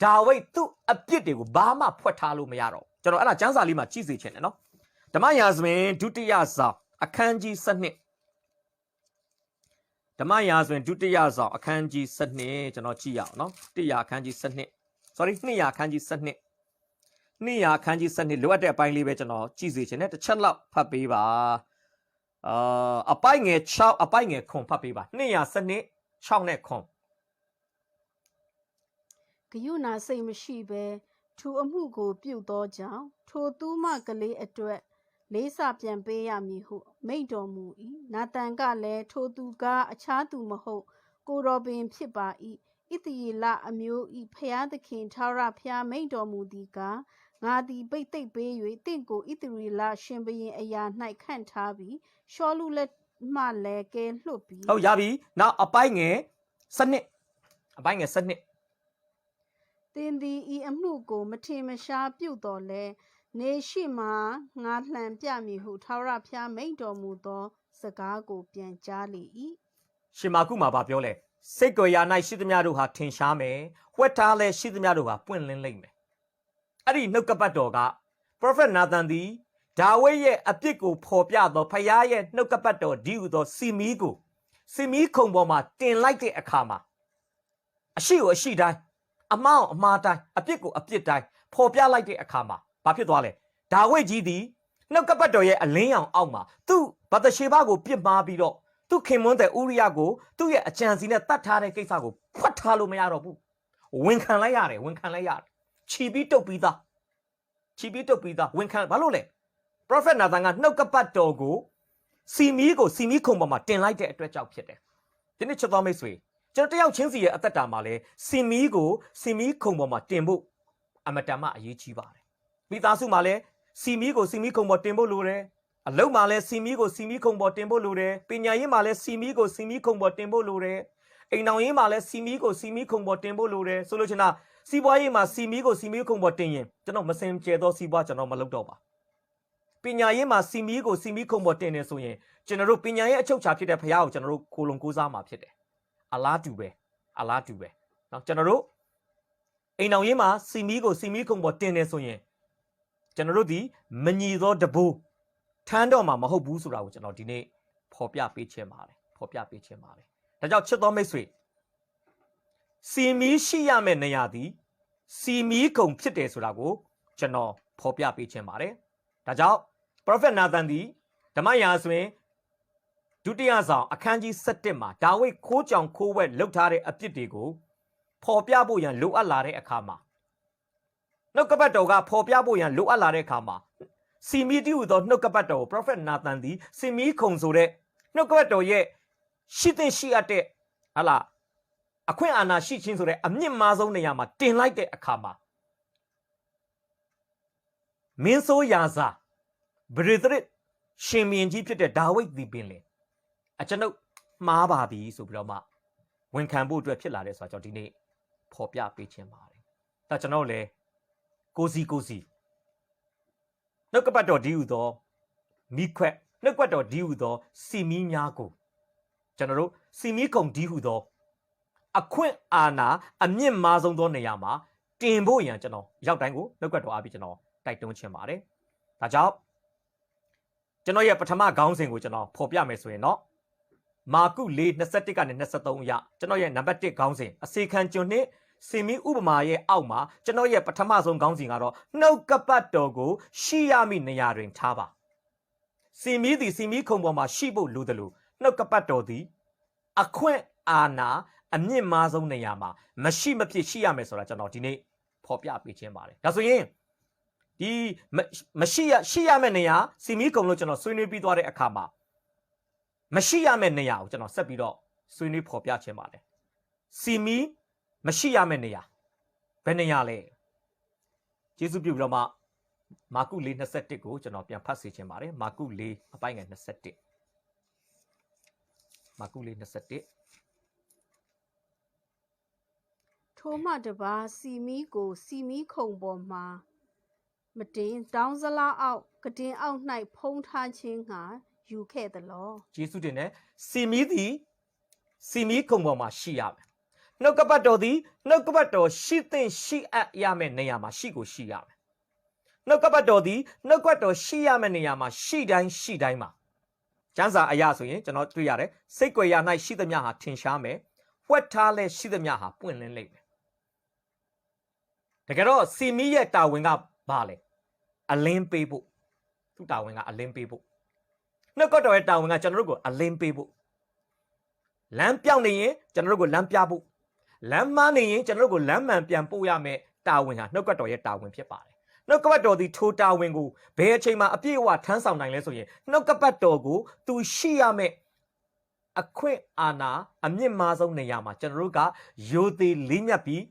ဒါဝိဒ်သူ့အပြစ်တွေကိုဘာမှဖွက်ထားလို့မရတော့ကျွန်တော်အဲ့ဒါကျမ်းစာလေးမှာကြည့်စေချင်တယ်နော်ဓမ္မရာဇဝင်ဒုတိယဆောင်အခန်းကြီး7ဓမ္မရာဇဝင်ဒုတိယဆောင်အခန်းကြီး7ကျွန်တော်ကြည့်ရအောင်နော်100အခန်းကြီး7 sorry 200အခန်းကြီး7 200အခန်းကြီး7လိုအပ်တဲ့အပိုင်းလေးပဲကျွန်တော်ကြည့်စေချင်တယ်တစ်ချက်လောက်ဖတ်ပေးပါအပိုင်းငယ်6အပိုင်းငယ်9ဖတ်ပေးပါ212 6နဲ့9ဂယုဏစိတ်မရှိဘဲထိုအမှုကိုပြုသောကြောင့်ထိုသူမကလေးအတွက်လေးစားပြန်ပေးရမည်ဟုမိန့်တော်မူ၏နာသန်ကလည်းထိုသူကအခြားသူမဟုတ်ကိုတော်ပင်ဖြစ်ပါ၏ဣသရေလအမျိုး၏ဖျားသခင်ထာဝရဘုရားမိန့်တော်မူသည်ကငါသည်ပိတ်သိပ်ပေး၍တင့်ကိုဣသရေလရှင်ဘုရင်အရာ၌ခန့်ထားပြီးရှောလူလက်မှလည်းကဲလွှတ်ပြီးဟုတ်ရပြီနောက်အပိုင်းငယ်7အပိုင်းငယ်7သင်သည်ဤအမှုကိုမထင်မရှားပြုတော်လဲနေရှိမှငါလှန်ပြမည်ဟုထာဝရဘုရားမိန့်တော်မူသောစကားကိုပြန်ကြားလေ၏ရှင်မာကုမှာဗာပြောလဲစိတ်ကြွရာ၌ရှိသမျှတို့ဟာထင်ရှားမယ်ဝှက်ထားလဲရှိသမျှတို့ဟာပွင့်လင်းလိမ့်မယ်အဲ့ဒီနှုတ်ကပတ်တော်က prophet Nathan သည်ဒါဝိဒ်ရဲ့အပြစ်ကိုဖော်ပြသောဖယားရဲ့နှုတ်ကပတ်တော်ဒီဟုသောစီမီခုံပေါ်မှာတင်လိုက်တဲ့အခါမှာအရှိကိုအရှိတိုင်းအမှားအမှားတိုင်းအပြစ်ကိုအပြစ်တိုင်းဖော်ပြလိုက်တဲ့အခါမှာဘာဖြစ်သွားလဲဒါဝိဒ်ကြီးသည်နှုတ်ကပတ်တော်ရဲ့အလင်းရောင်အောက်မှာသူ့ဗတရှေဘကိုပြစ်မှားပြီးတော့သူ့ခင်မွန်းတဲ့ဥရိယကိုသူ့ရဲ့အကြံစီနဲ့တတ်ထားတဲ့ကိစ္စကိုဖွက်ထားလို့မရတော့ဘူးဝန်ခံလိုက်ရတယ်ခြီးပြီးတုတ်ပြီးသားဝန်ခံဘာလို့လဲ prophet Nathan ကနှုတ်ကပတ်တော်ကိုစီမီခုံပေါ်မှာတင်လိုက်တဲ့အတွက်ကြောင့်ဖြစ်တယ်ဒီနေ့ချက်တော်မိတ်ဆွေကျွန်တော်တယောက်ချင်းစီရဲ့အသက်တာမှာလဲစီမီခုံပေါ်မှာတင်ဖို့အမတန်မှအရေးကြီးပါတယ်မိသားစုမှာလဲစီမီခုံပေါ်တင်ဖို့လိုတယ်အလုပ်မှာလဲစီမီခုံပေါ်တင်ဖို့လိုတယ်ပညာရေးမှာလဲစီမီခုံပေါ်တင်ဖို့လိုတယ်အိမ်တော်ရေးမှာလဲစီမီခုံပေါ်တင်ဖို့လိုတယ်ဆိုလို့ချင်တာစီးပွားရေးမှာစီမီခုံပေါ်တင်ရင်ကျွန်တော်မစင်ကြဲသောစီးပွားကျွန်တော်မလုပ်တော့ပါပညာရေးမှာစီမီခုံပေါ်တင်နေဆိုရင်ကျွန်တော်တို့ပညာရေးအချုပ်အခြာဖြစ်တဲ့ဘုရားကိုကျွန်တော်တို့ကိုလုံကိုးစားမှာဖြစ်တယ်အလားတူပဲเนาะကျွန်တော်တို့အိမ်တော်ရေးမှာစီမီခုံပေါ်တင်နေဆိုရင်ကျွန်တော်တို့ဒီမညီသောတဘိုးထမ်းတော့မှာမဟုတ်ဘူးဆိုတာကိုကျွန်တော်ဒီနေ့ဖော်ပြပေးခြင်းပါတယ်ဒါကြောင့်ချစ်တော်မိတ်ဆွေစီမီရှိရမယ့်နေရာသည်စီမီခုံဖြစ်တယ်ဆိုတာကိုကျွန်တော်ဖော်ပြပေးခြင်းပါတယ်ဒါကြောင့် prophet Nathan သည်ဓမ္မရာဇဝင်ဒုတိယဆောင်အခန်းကြီး7မှာဒါဝိဒ်ခိုးကြောင်ခိုးဝက်လုပ်ထားတဲ့အပြစ်တွေကိုဖော်ပြဖို့ရန်လိုအပ်လာတဲ့အခါမှာနှုတ်ကပတ်တော်ကဖော်ပြဖို့ရန်လိုအပ်လာတဲ့အခါမှာစီမီတီဟူသောနှုတ်ကပတ်တော်ကို prophet Nathan သည်စီမီခုံဆိုတဲ့နှုတ်ကပတ်တော်ရဲ့ရှိသင့်ရှိအပ်တဲ့ဟာလားအခွင့်အာဏာရှိခြင်းဆိုတဲ့အမြင့်မားဆုံးနေရာမှာတင်လိုက်တဲ့အခါမှာမင်းဆိုးရာဇာဗရေဒရစ်ရှင်မင်းကြီးဖြစ်တဲ့ဒါဝိဒ်သည်ပင်လေအကျွန်ုပ်မှားပါပြီဆိုပြီးတော့မှဝန်ခံဖို့အတွက်ဖြစ်လာတဲ့ဆိုတော့ကျွန်တော်ဒီနေ့ဖော်ပြပေးခြင်းပါတယ်။ဒါကျွန်တော်လည်းကိုစီနှုတ်ကပတ်တော်ဒီဟုသောမိခွက်နှုတ်ကပတ်တော်ဒီဟုသောစီမီများကိုကျွန်တော်တို့စီမီကုံဒီဟုသောအခွင့်အာဏာအမြင့်မားဆုံးသောနေရာမှာတင်ဖို့ရန်ကျွန်တော်ရောက်တိုင်းကိုနှုတ်ကပတ်တော်အားဖြင့်ကျွန်တော်တိုက်တွန်းခြင်းပါတယ်။ဒါကြောင့်ကျွန်တော်ရဲ့ပထမခေါင်းစဉ်ကိုကျွန်တော်ဖော်ပြမယ်ဆိုရင်တော့မာကု4:21ကနေ23အရကျွန်တော်ရဲ့နံပါတ်1ခေါင်းစဉ်အစေခံကျွန်နှင့်စီမီဥပမာရဲ့အောက်မှာကျွန်တော်ရဲ့ပထမဆုံးခေါင်းစဉ်ကတော့နှုတ်ကပတ်တော်ကိုရှိရမည့်နေရာတွင်ထားပါစီမီသည်စီမီခုံပေါ်မှာရှိဖို့လိုတယ်လို့နှုတ်ကပတ်တော်သည်အခွင့်အာဏာအမြင့်မားဆုံးနေရာမှာမရှိမဖြစ်ရှိရမယ်ဆိုတာကျွန်တော်ဒီနေ့ ဖော်ပြပေးခြင်းပါတယ်ဒါဆိုရင်ဒီမရှိရမယ့်နေရာစီမီကုံလို့ကျွန်တော်ဆွေးနွေးပြီးသွားတဲ့အခါမှာမရှိရမယ့်နေရာကိုကျွန်တော်ဆက်ပြီးတော့ဆွေးနွေးဖော်ပြခြင်းပါတယ်စီမီမရှိရမယ့်နေရာဘယ်နေရာလဲကျေးဇူးပြုပြီးတော့မှမာကု4:21ကိုကျွန်တော်ပြန်ဖတ်စေခြင်းပါတယ်မာကု4အပိုင်းငယ်21မာကု4:21ထိုမှတပါစီမီကိုစီမီခုံပေါ်မှာမတင်တောင်းစလားအောက်ကတင်အောက်၌ဖုံးထားခြင်းငှာယူခဲ့သလောကျေးဇူးတင်တယ်စီမီသည်စီမီခုံပေါ်မှာရှိရမယ်နှုတ်ကပတ်တော်သည်နှုတ်ကပတ်တော်ရှိသင့်ရှိအပ်ရမယ့်နေရာမှာရှိကိုရှိရမယ်နှုတ်ကပတ်တော်သည်နှုတ်ကပတ်တော်ရှိရမယ့်နေရာမှာရှိတိုင်းမှာကျမ်းစာအရာဆိုရင်ကျွန်တော်တွေ့ရတယ်စိတ်ကြွယ်ရာ၌ရှိသမျှဟာထင်ရှားမယ်ဝှက်ထားလဲရှိသမျှဟာပွင့်လင်းလိမ့်မယ်တကယ်တော့စီမီရဲ့တာဝန်ကဘာလဲအလင်းပေးဖို့သူ့တာဝန်ကအလင်းပေးဖို့နှုတ်ကပတ်တော်ရဲ့တာဝန်ကကျွန်တော်တို့ကိုအလင်းပေးဖို့လမ်းပြောင်းနေရင်ကျွန်တော်တို့ကိုလမ်းပြဖို့လမ်းမနေရင်ကျွန်တော်တို့ကိုလမ်းမှန်ပြန်ပို့ရမယ်တာဝန်ဟာနှုတ်ကပတ်တော်ရဲ့တာဝန်ဖြစ်ပါတယ်နှုတ်ကပတ်တော်ဒီထိုတာဝန်ကိုဘယ်အချိန်မှာအပြည့်အဝထမ်းဆောင်နိုင်လဲဆိုရင်နှုတ်ကပတ်တော်ကိုသူရှိရမယ်အခွင့်အာဏာအမြင့်မားဆုံးနေရာမှာကျွန်တော်တို့ကရိုသေလေးမြတ်ပြီး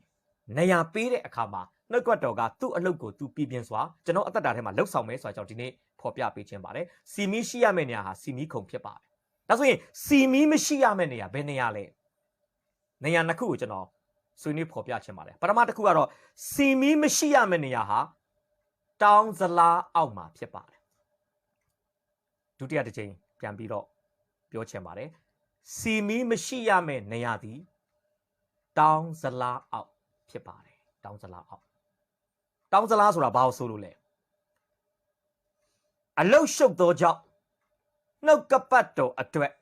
နေရာပေးတဲ့အခါမှာနှုတ်ကပတ်တော်ကသူ့အလုပ်ကိုသူပြည်ပြင်းစွာကျွန်တော်အသက်တာထဲမှာလှုပ်ဆောင်မယ်ဆိုတာကြောင့်ဒီနေ့ဖော်ပြပေးခြင်းပါတယ်စီမီရှိရမယ့်နေရာဟာစီမီခုံဖြစ်ပါတယ်ဒါဆိုရင်စီမီမရှိရမယ့်နေရာဘယ်နေရာလဲနေရာနှစ်ခုကိုကျွန်တော်ဆွေးနွေးဖော်ပြခြင်းပါတယ်ပထမတစ်ခုကတော့စီမီမရှိရမယ့်နေရာဟာတောင်းစလားအောက်မှာဖြစ်ပါတယ်ဒုတိယတစ်ချိန်ပြန်ပြီးတော့ပြောချင်ပါတယ်စီမီမရှိရမယ့်နေရာသည်တောင်းစလားအောက်ဖြစ်ပါတယ်တောင်းစလားအောက်တောင်းစလားဆိုတာဘာလို့ဆိုလို့လဲအလုတ်ရှုပ်သောကြောင့်နှုတ်ကပတ်တော်အတွက်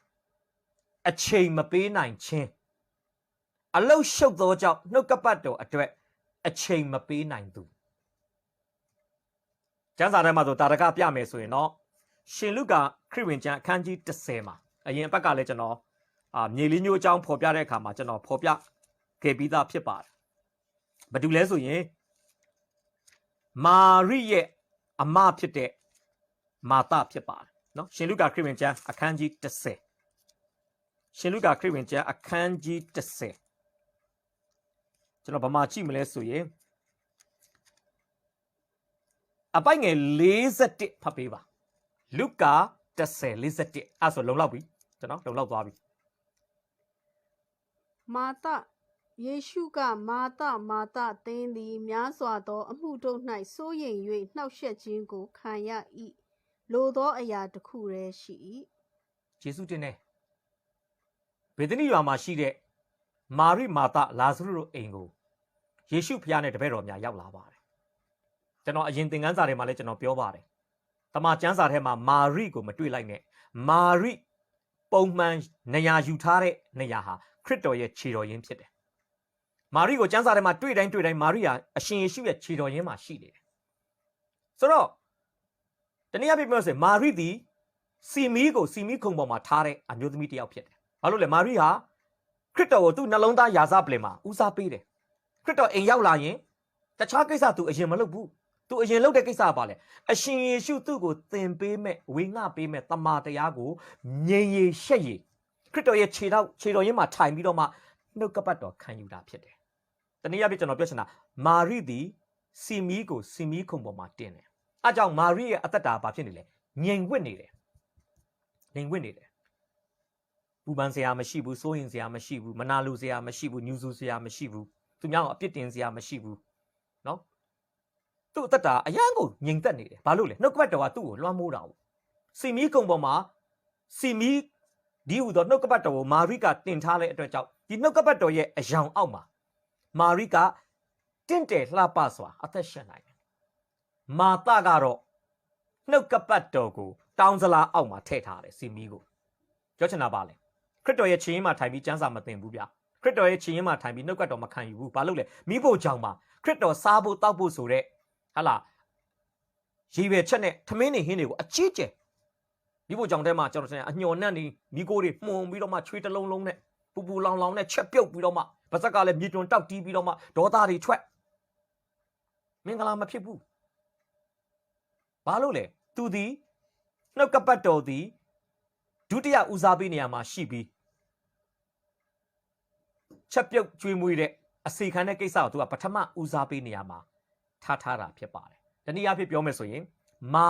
အချိန်မပေးနိုင်ခြင်းအလုတ်ရှုပ်သောကြောင့်နှုတ်ကပတ်တော်အတွက်အချိန်မပေးနိုင်သူကျမ်းစာထဲမှာဆိုတာရကပြမယ်ဆိုရင်တော့ရှင်လုကာခရစ်ဝင်ကျမ်းအခန်းကြီး10မှာအရင်ဘက်ကလည်းကျွန်တော်မြေလေးမျိုးအကြောင်းဖော်ပြတဲ့အခါမှာကျွန်တော်ဖော်ပြခဲ့ပြီးသားဖြစ်ပါတယ်ဘာတူလဲဆိုရင်မာရိရဲ့အမဖြစ်တဲ့မာသဖြစ်ပါတယ်နော်ရှင်လုကာခရစ်ဝင်ကျမ်းအခန်းကြီး10ရှင်လုကာခရစ်ဝင်ကျမ်းအခန်းကြီး10ကျွန်တော်ဗမာကြည့်မလဲဆိုရင်အပိုက်ငယ်41ဖတ်ပေးပါလုကာ10:41အဲ့ဆိုလုံလောက်ပြီကျွန်တော်လုံလောက်သွားပြီမာသယေရှုကမာသသင်သည်များစွာသောအမှုတို့၌စိုးရိမ်၍နှောက်ယှက်ခြင်းကိုခံရ၏လိုသောအရာတစ်ခုတည်းရှိ၏ယေရှုတင်တယ်ဘေသနိရွာမှာရှိတဲ့မာရိမာသလာဇရုတို့အိမ်ကိုယေရှုဖျားနဲ့တပည့်တော်များရောက်လာပါတယ်ကျွန်တော်အရင်သင်ခန်းစာထဲမှာလည်းကျွန်တော်ပြောပါတယ်တမန်ကျမ်းစာထဲမှာမာရိကိုမတွေ့လိုက်နဲ့မာရိပုံမှန်နေရာယူထားတဲ့နေရာဟာခရစ်တော်ရဲ့ခြေတော်ရင်းဖြစ်တယ်မာရိကိုကျမ်းစာထဲမှာတွေ့တိုင်းမာရိဟာအရှင်ယေရှုရဲ့ခြေတော်ရင်းမှာရှိနေတယ်ဆိုတော့တနည်းအားဖြင့်ပြောဆိုရင်မာရိသည်စီမီကိုစီမီခုံပေါ်မှာထားတဲ့အမျိုးသမီးတစ်ယောက်ဖြစ်တယ်ဘာလို့လဲမာရိဟာခရစ်တော်ကိုသူ့နှလုံးသားယာစပလင်မှာဦးစားပေးတယ်ခရစ်တော်အိမ်ရောက်လာရင်တခြားကိစ္စသူအရင်မလုပ်ဘူးသူအရင်လုပ်တဲ့ကိစ္စကပါလေအရှင်ယေရှုသူ့ကိုသင်ပေးမဲ့ဝေငှပေးမဲ့တမန်တရားကိုငြိမ်ရရှက်ရခရစ်တော်ရဲ့ခြေတော်ရင်းမှာထိုင်ပြီးတော့မှနှုတ်ကပတ်တော်ခံယူတာဖြစ်တယ်တနည်းအားဖြင့်ကျွန်တော်ပြောချင်တာမာရိသည်စီမီကိုစီမီခုံပေါ်မှာတင်တယ်အဲကြောင့်မာရိရဲ့အသက်တာဘာဖြစ်နေလဲငြိမ်ဝှက်နေတယ်ငြိမ်ဝှက်နေတယ်ပူပန်စရာမရှိဘူးစိုးရင်စရာမရှိဘူးမနာလိုစရာမရှိဘူးညူဆူစရာမရှိဘူးသူများကိုအပြစ်တင်စရာမရှိဘူးနော်သူ့အသက်တာအရန်ကိုငြိမ်သက်နေတယ်ဘာလို့လဲနှုတ်ကပတ်တော်ကသူ့ကိုလွှမ်းမိုးတာ哦စီမီကုံပေါ်မှာစီမီဒီဟူသောနှုတ်ကပတ်တော်ကိုမာရိကတင်ထားတဲ့အတွက်ကြောင့်ဒီနှုတ်ကပတ်တော်ရဲ့အယောင်အောက်မှာမာရိကတင့်တယ်လှပစွာအသက်ရှင်နိုင်တယ်မာသကတော့နှုတ်ကပတ်တော်ကိုတောင်းစလားအောက်မှာထည့်ထားတယ်စီမီကိုပြောချင်တာပါလေခရစ်တော်ရဲ့ခြေရင်းမှာထိုင်ပြီးကျမ်းစာမသင်ဘူးဗျခရစ်တော်ရဲ့ခြေရင်းမှာထိုင်ပြီးနှုတ်ကပတ်တော်မခံယူဘူးဘာလို့လဲမိဖို့ကြောင့်မှာခရစ်တော်စားဖို့တောက်ဖို့ဆိုတဲ့ဟာလာရေပဲချက်နဲ့ထမင်းနေဟင်းတွေကိုအကြီးကျယ်မိဖို့ကြောင့်တဲမှာကျွန်တော်အညော်နဲ့နေမိကိုတွေမှုန်ပြီးတော့မှချွေးတလုံးလုံးနဲ့ပူလောင်နဲ့ချက်ပြုတ်ပြီးတော့မှပါဇက်ကလည်းမြေတွန်တောက်တီးပြီးတော့မှဒေါသတွေထွက် မင်္ဂလာမဖြစ်ဘူးဘာလို့လဲသူသည်နှုတ်ကပတ်တော်သည်ဒုတိယဦးစားပေးနေရာမှာရှိပြီးချက်ပြုတ်ကျွေးမွေးတဲ့အစီခံတဲ့ကိစ္စကိုသူကပထမဦးစားပေးနေရာမှာထားတာဖြစ်ပါတယ်တနည်းအားဖြင့်ပြောမယ်ဆိုရင်မာ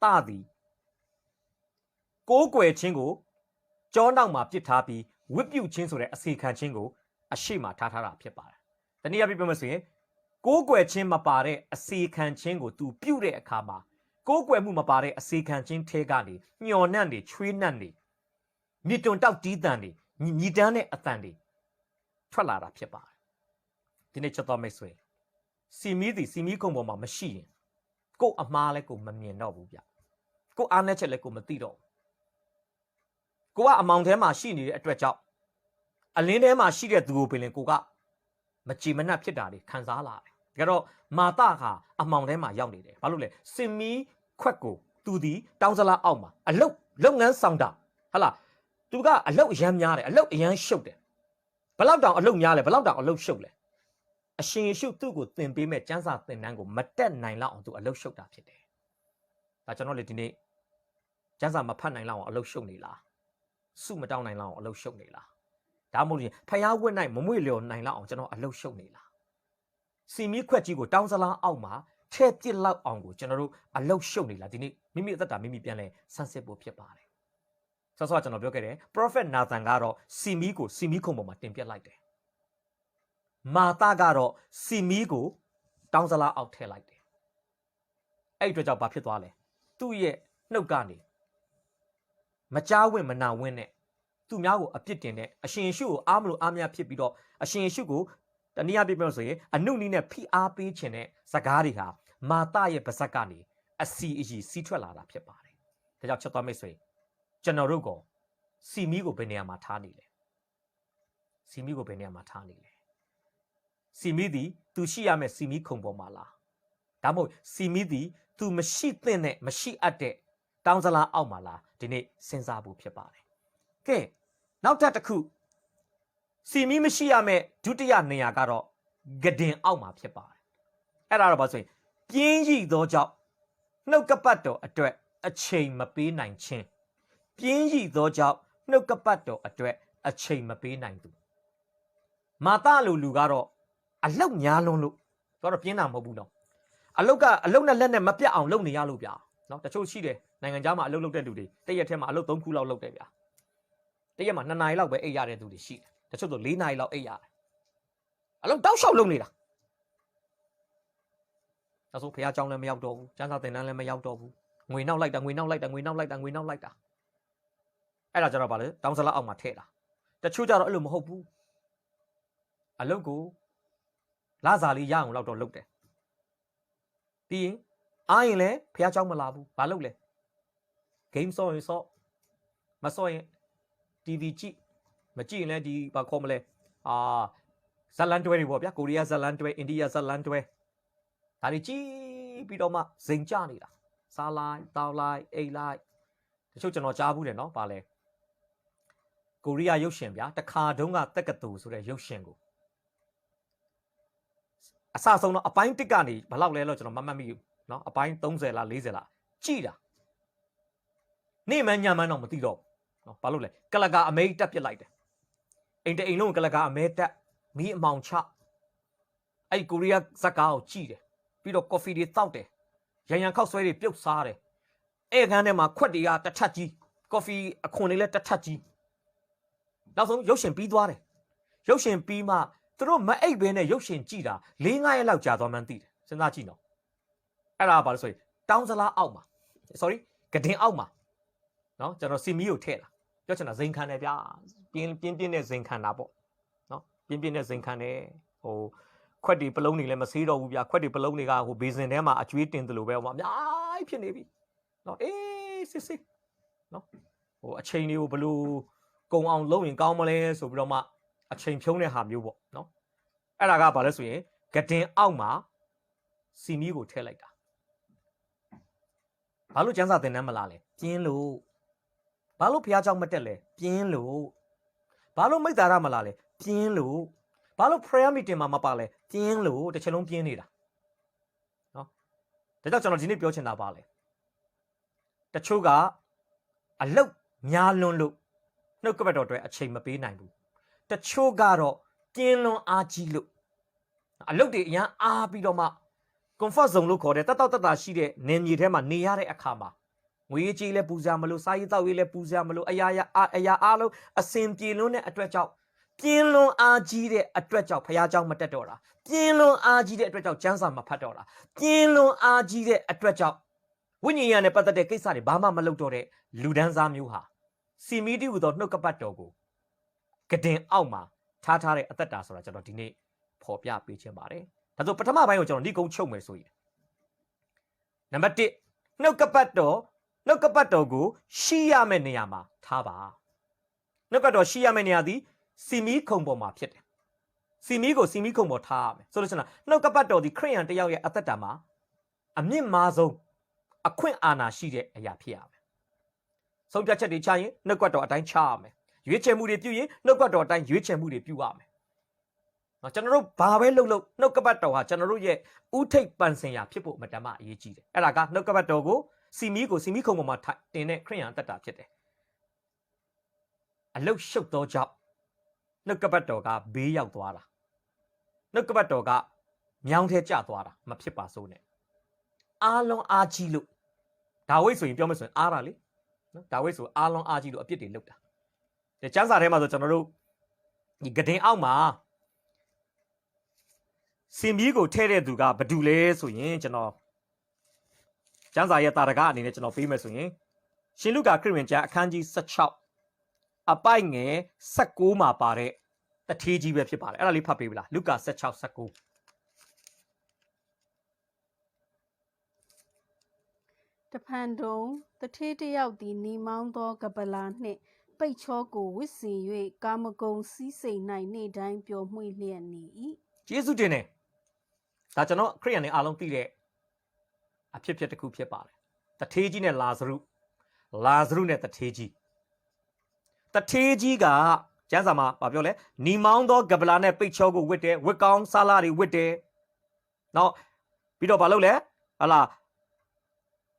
သသည်ကိုးကွယ်ခြင်းကိုကြောနောက်မှာပစ်ထားပြီးဝတ်ပြုခြင်းဆိုတဲ့အစီခံခြင်းကိုအရှိမထားတာဖြစ်ပါတယ်တနည်းအားဖြင့်ပြောမယ်ဆိုရင်ကိုးကွယ်ခြင်းမပါတဲ့အစီခံခြင်းကိုသူပြုတဲ့အခါမှာကိုးကွယ်မှုမပါတဲ့အစီခံခြင်းထဲကနေညှော်နှံ့နေချွေးနှံ့နေမြစ်တွန်တောက်တီးတန်နေညီတန်းတဲ့အတန်တွေထွက်လာတာဖြစ်ပါတယ်ဒီနေ့ချက်တော်မိတ်ဆွေစီမီသည်စီမီခုံပေါ်မှာမရှိရင်ကို့အမားလဲကိုမမြင်တော့ဘူးဗျကို့အားနဲ့ချက်လဲကိုမသိတော့ကိုကအမောင်ထဲမှာရှိနေတဲ့အတွက်ကြောင့်အလင်းထဲမှာရှိတဲ့သူကိုပင်ကိုကမကြည်မနှက်ဖြစ်တာတွေခံစားလာတယ်ဒါတော့မာသကအမောင်ထဲမှာရောက်နေတယ်ဘာလို့လဲစင်မီခွက်ကိုသူဒီတောင်းစလားအောက်မှာအလုတ်လုပ်ငန်းဆောင်တာဟလာသူကအလုတ်အရမ်းများတယ်အလုတ်အရမ်းရှုပ်တယ်ဘလောက်တောင်အလုတ်များလဲဘလောက်တောင်အလုတ်ရှုပ်လဲအရှင်ယေရှုသူ့ကိုသင်ပေးမဲ့ကျမ်းစာသင်တန်းကိုမတက်နိုင်လောက်အောင်သူအလုတ်ရှုပ်တာဖြစ်တယ်ဒါကျွန်တော်လေဒီနေ့ကျမ်းစာမဖတ်နိုင်လောက်အောင်အလုတ်ရှုပ်နေလားစုမတောင်းနိုင်လောက်အောင်အလုတ်ရှုပ်နေလားဒါမှမဟုတ်ရင်ဖျားဝတ်နိုင်မမွေ့လျော်နိုင်လောက်အောင်ကျွန်တော်အလုတ်ရှုပ်နေလားစီမီခွက်ကြီးကိုတောင်းစလားအောက်မှာထဲပစ်လောက်အောင်ကိုကျွန်တော်တို့အလုတ်ရှုပ်နေလားဒီနေ့မိမိအသက်တာမိမိပြန်လဲဆန်းစစ်ဖို့ဖြစ်ပါတယ်ဆောစောကျွန်တော်ပြောခဲ့တယ် Prophet Nathan ကတော့စီမီကိုစီမီခုံပေါ်မှာတင်ပြလိုက်တယ်မာသကတော့စီမီကိုတောင်းစလားအောက်ထည့်လိုက်တယ်အဲ့ဒီအတွက်ကြောင့်ဘာဖြစ်သွားလဲသူ့ရဲ့နှုတ်ကနေမကြားဝင်မနာဝင်နဲ့သူများကိုအပြစ်တင်တဲ့အရှင်ယေရှုကိုအားမလို့အားမရဖြစ်ပြီးတော့အရှင်ယေရှုကိုတနည်းအားဖြင့်ပြောဆိုရင်အနုနီးနဲ့ဖိအားပေးခြင်းတဲ့စကားတွေဟာမာသရဲ့ပါဇက်ကနေအစီအီစီးထွက်လာတာဖြစ်ပါတယ်ဒါကြောင့်ချက်သွားမိတ်ဆွေကျွန်တော်တို့ကစီမီကိုဘယ်နေရာမှာထားနေလဲစီမီကိုဘယ်နေရာမှာထားနေလဲစီမီသည်သူရှိရမယ့်စီမီခုံပေါ်မှာလားဒါမှမဟုတ်စီမီသည်သူမရှိသင့်တဲ့မရှိအပ်တဲ့တောင်းစလားအောက်မှာလားဒီနေ့စဉ်းစားဖို့ဖြစ်ပါတယ်ကဲနောက်ထပ်တစ်ခုစီမီမရှိရမယ့်ဒုတိယနေရာကတော့ဂဒင်အောက်မှာဖြစ်ပါတယ်အဲ့ဒါတော့ဘာဆိုရင်ပြင်းရည်သောကြောင့်နှုတ်ကပတ်တော်အတွက်အချိန်မပေးနိုင်ခြင်းပြင်းရည်သောကြောင့်နှုတ်ကပတ်တော်အတွက်အချိန်မပေးနိုင်သူမာသလိုလူကတော့အလောက်များလွန်းလို့တော့ပြင်းတာမဟုတ်ဘူးနော်အလုတ်နဲ့လက်နဲ့မပြတ်အောင်လုပ်နေရလို့ဗျာနော်တချို့ရှိတယ်နိုင်ငံခြားမှာအလုပ်လုပ်တဲ့လူတွေတရက်ထဲမှာအလုပ်3ခုလောက်လုပ်တယ်ဗျာတရက်မှာ2နာရီလောက်ပဲအိပ်ရတဲ့သူတွေရှိတယ်တချို့ဆို4နာရီလောက်အိပ်ရတယ်အလုပ်တောက်လျှောက်လုပ်နေတာနောက်ဆုံးဖះเจ้าလည်းမရောက်တော့ဘူးကျန်းစာသင်တန်းလည်းမရောက်တော့ဘူးငွေနောက်လိုက်တာအဲ့ဒါကြတော့ဗာလေတောင်းစလားအောက်မှာထည့်တာတချို့ကြတော့အဲ့လိုမဟုတ်ဘူးအလုပ်ကိုလာစားလေးရအောင်လောက်တော့လုပ်တယ်ပြီးရင်အားရင်လည်းဖះเจ้าမလာဘူးဘာလုပ်လဲ game ဆော့ရင်ဆော့မဆော့ရင် TV ကြည့်မကြည့်ရင်လည်းဒီဘာခေါ်မလဲဇလန်တွဲတွေပေါ့ဗျာကိုရီးယားဇလန်တွဲအိန္ဒိယဇလန်တွဲဒါတွေကြည့်ပြီးတော့မှဇိမ်ကြနေတာစားလိုက်တောက်လိုက်အိတ်လိုက်တချို့ကျွန်တော်ကြားဘူးတယ်နော်ဘာလဲကိုရီးယားရုပ်ရှင်ဗျာတခါတုန်းကတက်ကတူဆိုတဲ့ရုပ်ရှင်ကိုအစဆုံးတော့အပိုင်း1ကနေဘယ်လောက်လဲလို့ကျွန်တော်မမှတ်မိဘူးနော်အပိုင်း30လား40လားကြည့်တာနေ့မှညမှတော့မသိတော့နော်ဘာလို့လဲကလကာအမဲတက်ပစ်လိုက်တယ်အိမ်တအိမ်လုံးကလကာအမဲတက်မီးအမောင်ချအဲ့ကိုရီးယားဇက်ကားကိုကြည့်တယ်ပြီးတော့ကော်ဖီတွေတောက်တယ်ရန်ခောက်ဆွဲတွေပြုတ်စားတယ်အဲ့ခန်းထဲမှာခွက်တွေကတစ်ထပ်ကြီးကော်ဖီအခွန်တွေလည်းတစ်ထပ်ကြီးနောက်ဆုံးရုပ်ရှင်ပြီးသွားတယ်ရုပ်ရှင်ပြီးမှသူတို့မအိပ်ဘဲနဲ့ရုပ်ရှင်ကြည့်တာ4-5ရက်လောက်ကြာသွားမှန်းသိတယ်စဉ်းစားကြည့်နော်အဲ့ဒါဘာလို့ဆိုရင်တောင်းစလားအောက်မှာ sorry ဂဒင်အောက်မှာနော်ကျွန်တော်စီမီကိုထည့်တာပြောချင်တာဇိမ်ခံတယ်ဗျာပြင်းနဲ့ဇိမ်ခံတာပေါ့နော်ပြင်းနဲ့ဇိမ်ခံတယ်ဟိုခွက်တွေပလုံးတွေလည်းမဆေးတော့ဘူးဗျာခွက်တွေပလုံးတွေကဟိုဘေးစင်ထဲမှာအကျွေးတင်တယ်လို့ပဲဟိုမှာအများကြီးဖြစ်နေပြီနော်အေးစစ်နော်ဟိုအချိန်တွေကိုဘလို့ကုံအောင်လုပ်ရင်ကောင်းမလဲဆိုပြီးတော့မှအချိန်ဖြုံးတဲ့ဟာမျိုးပေါ့နော်အဲ့ဒါကဘာလဲဆိုရင်ဂဒင်အောက်မှာစီမီကိုထည့်လိုက်တာဘာလို့ကျန်းစာသင်တန်းမလာလဲပြင်းလို့ဘာလို့ဖះเจ้าမတက်လဲပြင်းလို့ဘာလို့မိတ္တာရမလာလဲပြင်းလို့ဘာလို့ prayer meeting မှာမပါလဲပြင်းလို့တစ်ချက်လုံးပြင်းနေတာ ဒါကြောင့်ကျွန်တော်ဒီနေ့ပြောချင်တာပါလေတချို့ကအလုတ်များလွန်းလို့နှုတ်ကပတ်တော်တွေအချိန်မပေးနိုင်ဘူးတချို့ကတော့ပြင်းလွန်အားကြီးလို့အလုတ်တွေအရန်အားပြီးတော့မှ comfort zone လို့ခေါ်တဲ့တတ်တာရှိတဲ့နေမြေထဲမှာနေရတဲ့အခါမှာငွေကြေးလည်းပူစရာမလိုစားရေးတောက်ရေးလည်းပူစရာမလိုအရာအားလုံးအစင်ပြေလွန်းတဲ့အတွက်ကြောင့်ပြင်းလွန်အားကြီးတဲ့အတွက်ကြောင့်ဖခင်เจ้าမတက်တော့တာပြင်းလွန်အားကြီးတဲ့အတွက်ကြောင့်ကျမ်းစာမဖတ်တော့တာပြင်းလွန်အားကြီးတဲ့အတွက်ကြောင့်ဝိညာဉ်ရနဲ့ပတ်သက်တဲ့ကိစ္စတွေဘာမှမလုပ်တော့တဲ့လူဒန်းစားမျိုးဟာစီမီတီဟူသောနှုတ်ကပတ်တော်ကိုကဒင်အောက်မှာထားတဲ့အသက်တာဆိုတာကျွန်တော်ဒီနေ့ဖော်ပြပေးခြင်းပါတယ်ဒါဆိုပထမပိုင်းကိုကျွန်တော်ဒီကုန်းချုပ်မယ်ဆိုရင်နံပါတ်1နှုတ်ကပတ်တော်ကိုရှိရမယ့်နေရာမှာထားပါနှုတ်ကပတ်တော်ရှိရမယ့်နေရာသည်စီမီခုံပေါ်မှာဖြစ်တယ်စီမီကိုစီမီခုံပေါ်ထားရမယ်ဆိုလို့ရှိရင်နှုတ်ကပတ်တော်သည်ခရစ်ယာန်တယောက်ရဲ့အသက်တာမှာအမြင့်မားဆုံးအခွင့်အာဏာရှိတဲ့အရာဖြစ်ရမယ်ဆုံးဖြတ်ချက်တွေချရင်နှုတ်ကပတ်တော်အတိုင်းချရမယ်ရွေးချယ်မှုတွေပြုရင်နှုတ်ကပတ်တော်အတိုင်းရွေးချယ်မှုတွေပြုရမယ်ကျွန်တော်တို့ဘာပဲလုပ်နှုတ်ကပတ်တော်ဟာကျွန်တော်တို့ရဲ့ဥထိပ်ပန်စင်ရာဖြစ်ဖို့မတမ်းမအရေးကြီးတယ်အဲ့ဒါကနှုတ်ကပတ်တော်ကိုစီမီခုံပေါ်မှာတင်တဲ့ခရစ်ယာန်အသက်တာဖြစ်တယ်အလုတ်ရှုပ်သောကြောင့်နှုတ်ကပတ်တော်ကဘေးရောက်သွားတာနှုတ်ကပတ်တော်ကမြောင်းထဲကျသွားတာမဖြစ်ပါစို့နဲ့အားလုံးအားကြီးလို့ဒါဝိဒ်ဆိုရင်ပြောမယ်ဆိုရင်အားတာလေနော်ဒါဝိဒ်ဆိုအားလုံးအားကြီးလို့အပြစ်တွေလုပ်တာဒီကျမ်းစာထဲမှာဆိုကျွန်တော်တို့ဒီဂဒင်အောက်မှာစင်မီးကိုထဲတဲ့သူကဘဒူလဲဆိုရင်ကျွန်တော်ကျမ်းစာရဲ့တာရကအနေနဲ့ကျွန်တော်ပေးမယ်ဆိုရင်ရှင်လုကာခရစ်ဝင်ကျမ်းအခန်းကြီး16အပိုက်ငယ်16မှာပါတဲ့တထေးကြီးပဲဖြစ်ပါတယ်အဲ့ဒါလေးဖတ်ပေးပြီလားလုကာ16:19တဖန်တုံတထေးတယောက်သည်နေမောင်းသောကပလာနှင့်ပိတ်ချောကိုဝစ်စင်၍ကာမဂုဏ်စည်းစိမ်၌နေ့တိုင်းပျော်မွေ့လျက်နေ၏ယေရှုတင်တယ်ဒါကျွန်တော်ခရစ်ယာန်တွေအားလုံးသိတဲ့အဖြစ်တစ်ခုဖြစ်ပါတယ်တထေးကြီးနဲ့လာဇရုနဲ့တထေးကြီးကကျမ်းစာမှာဗာပြောလဲနီမောင်းသောကပလာနဲ့ပိတ်ချောကိုဝစ်တယ်ဝစ်ကောင်းစားလာတွေဝစ်တယ်နောက်ပြီးတော့ဗာလို့လဲဟာလား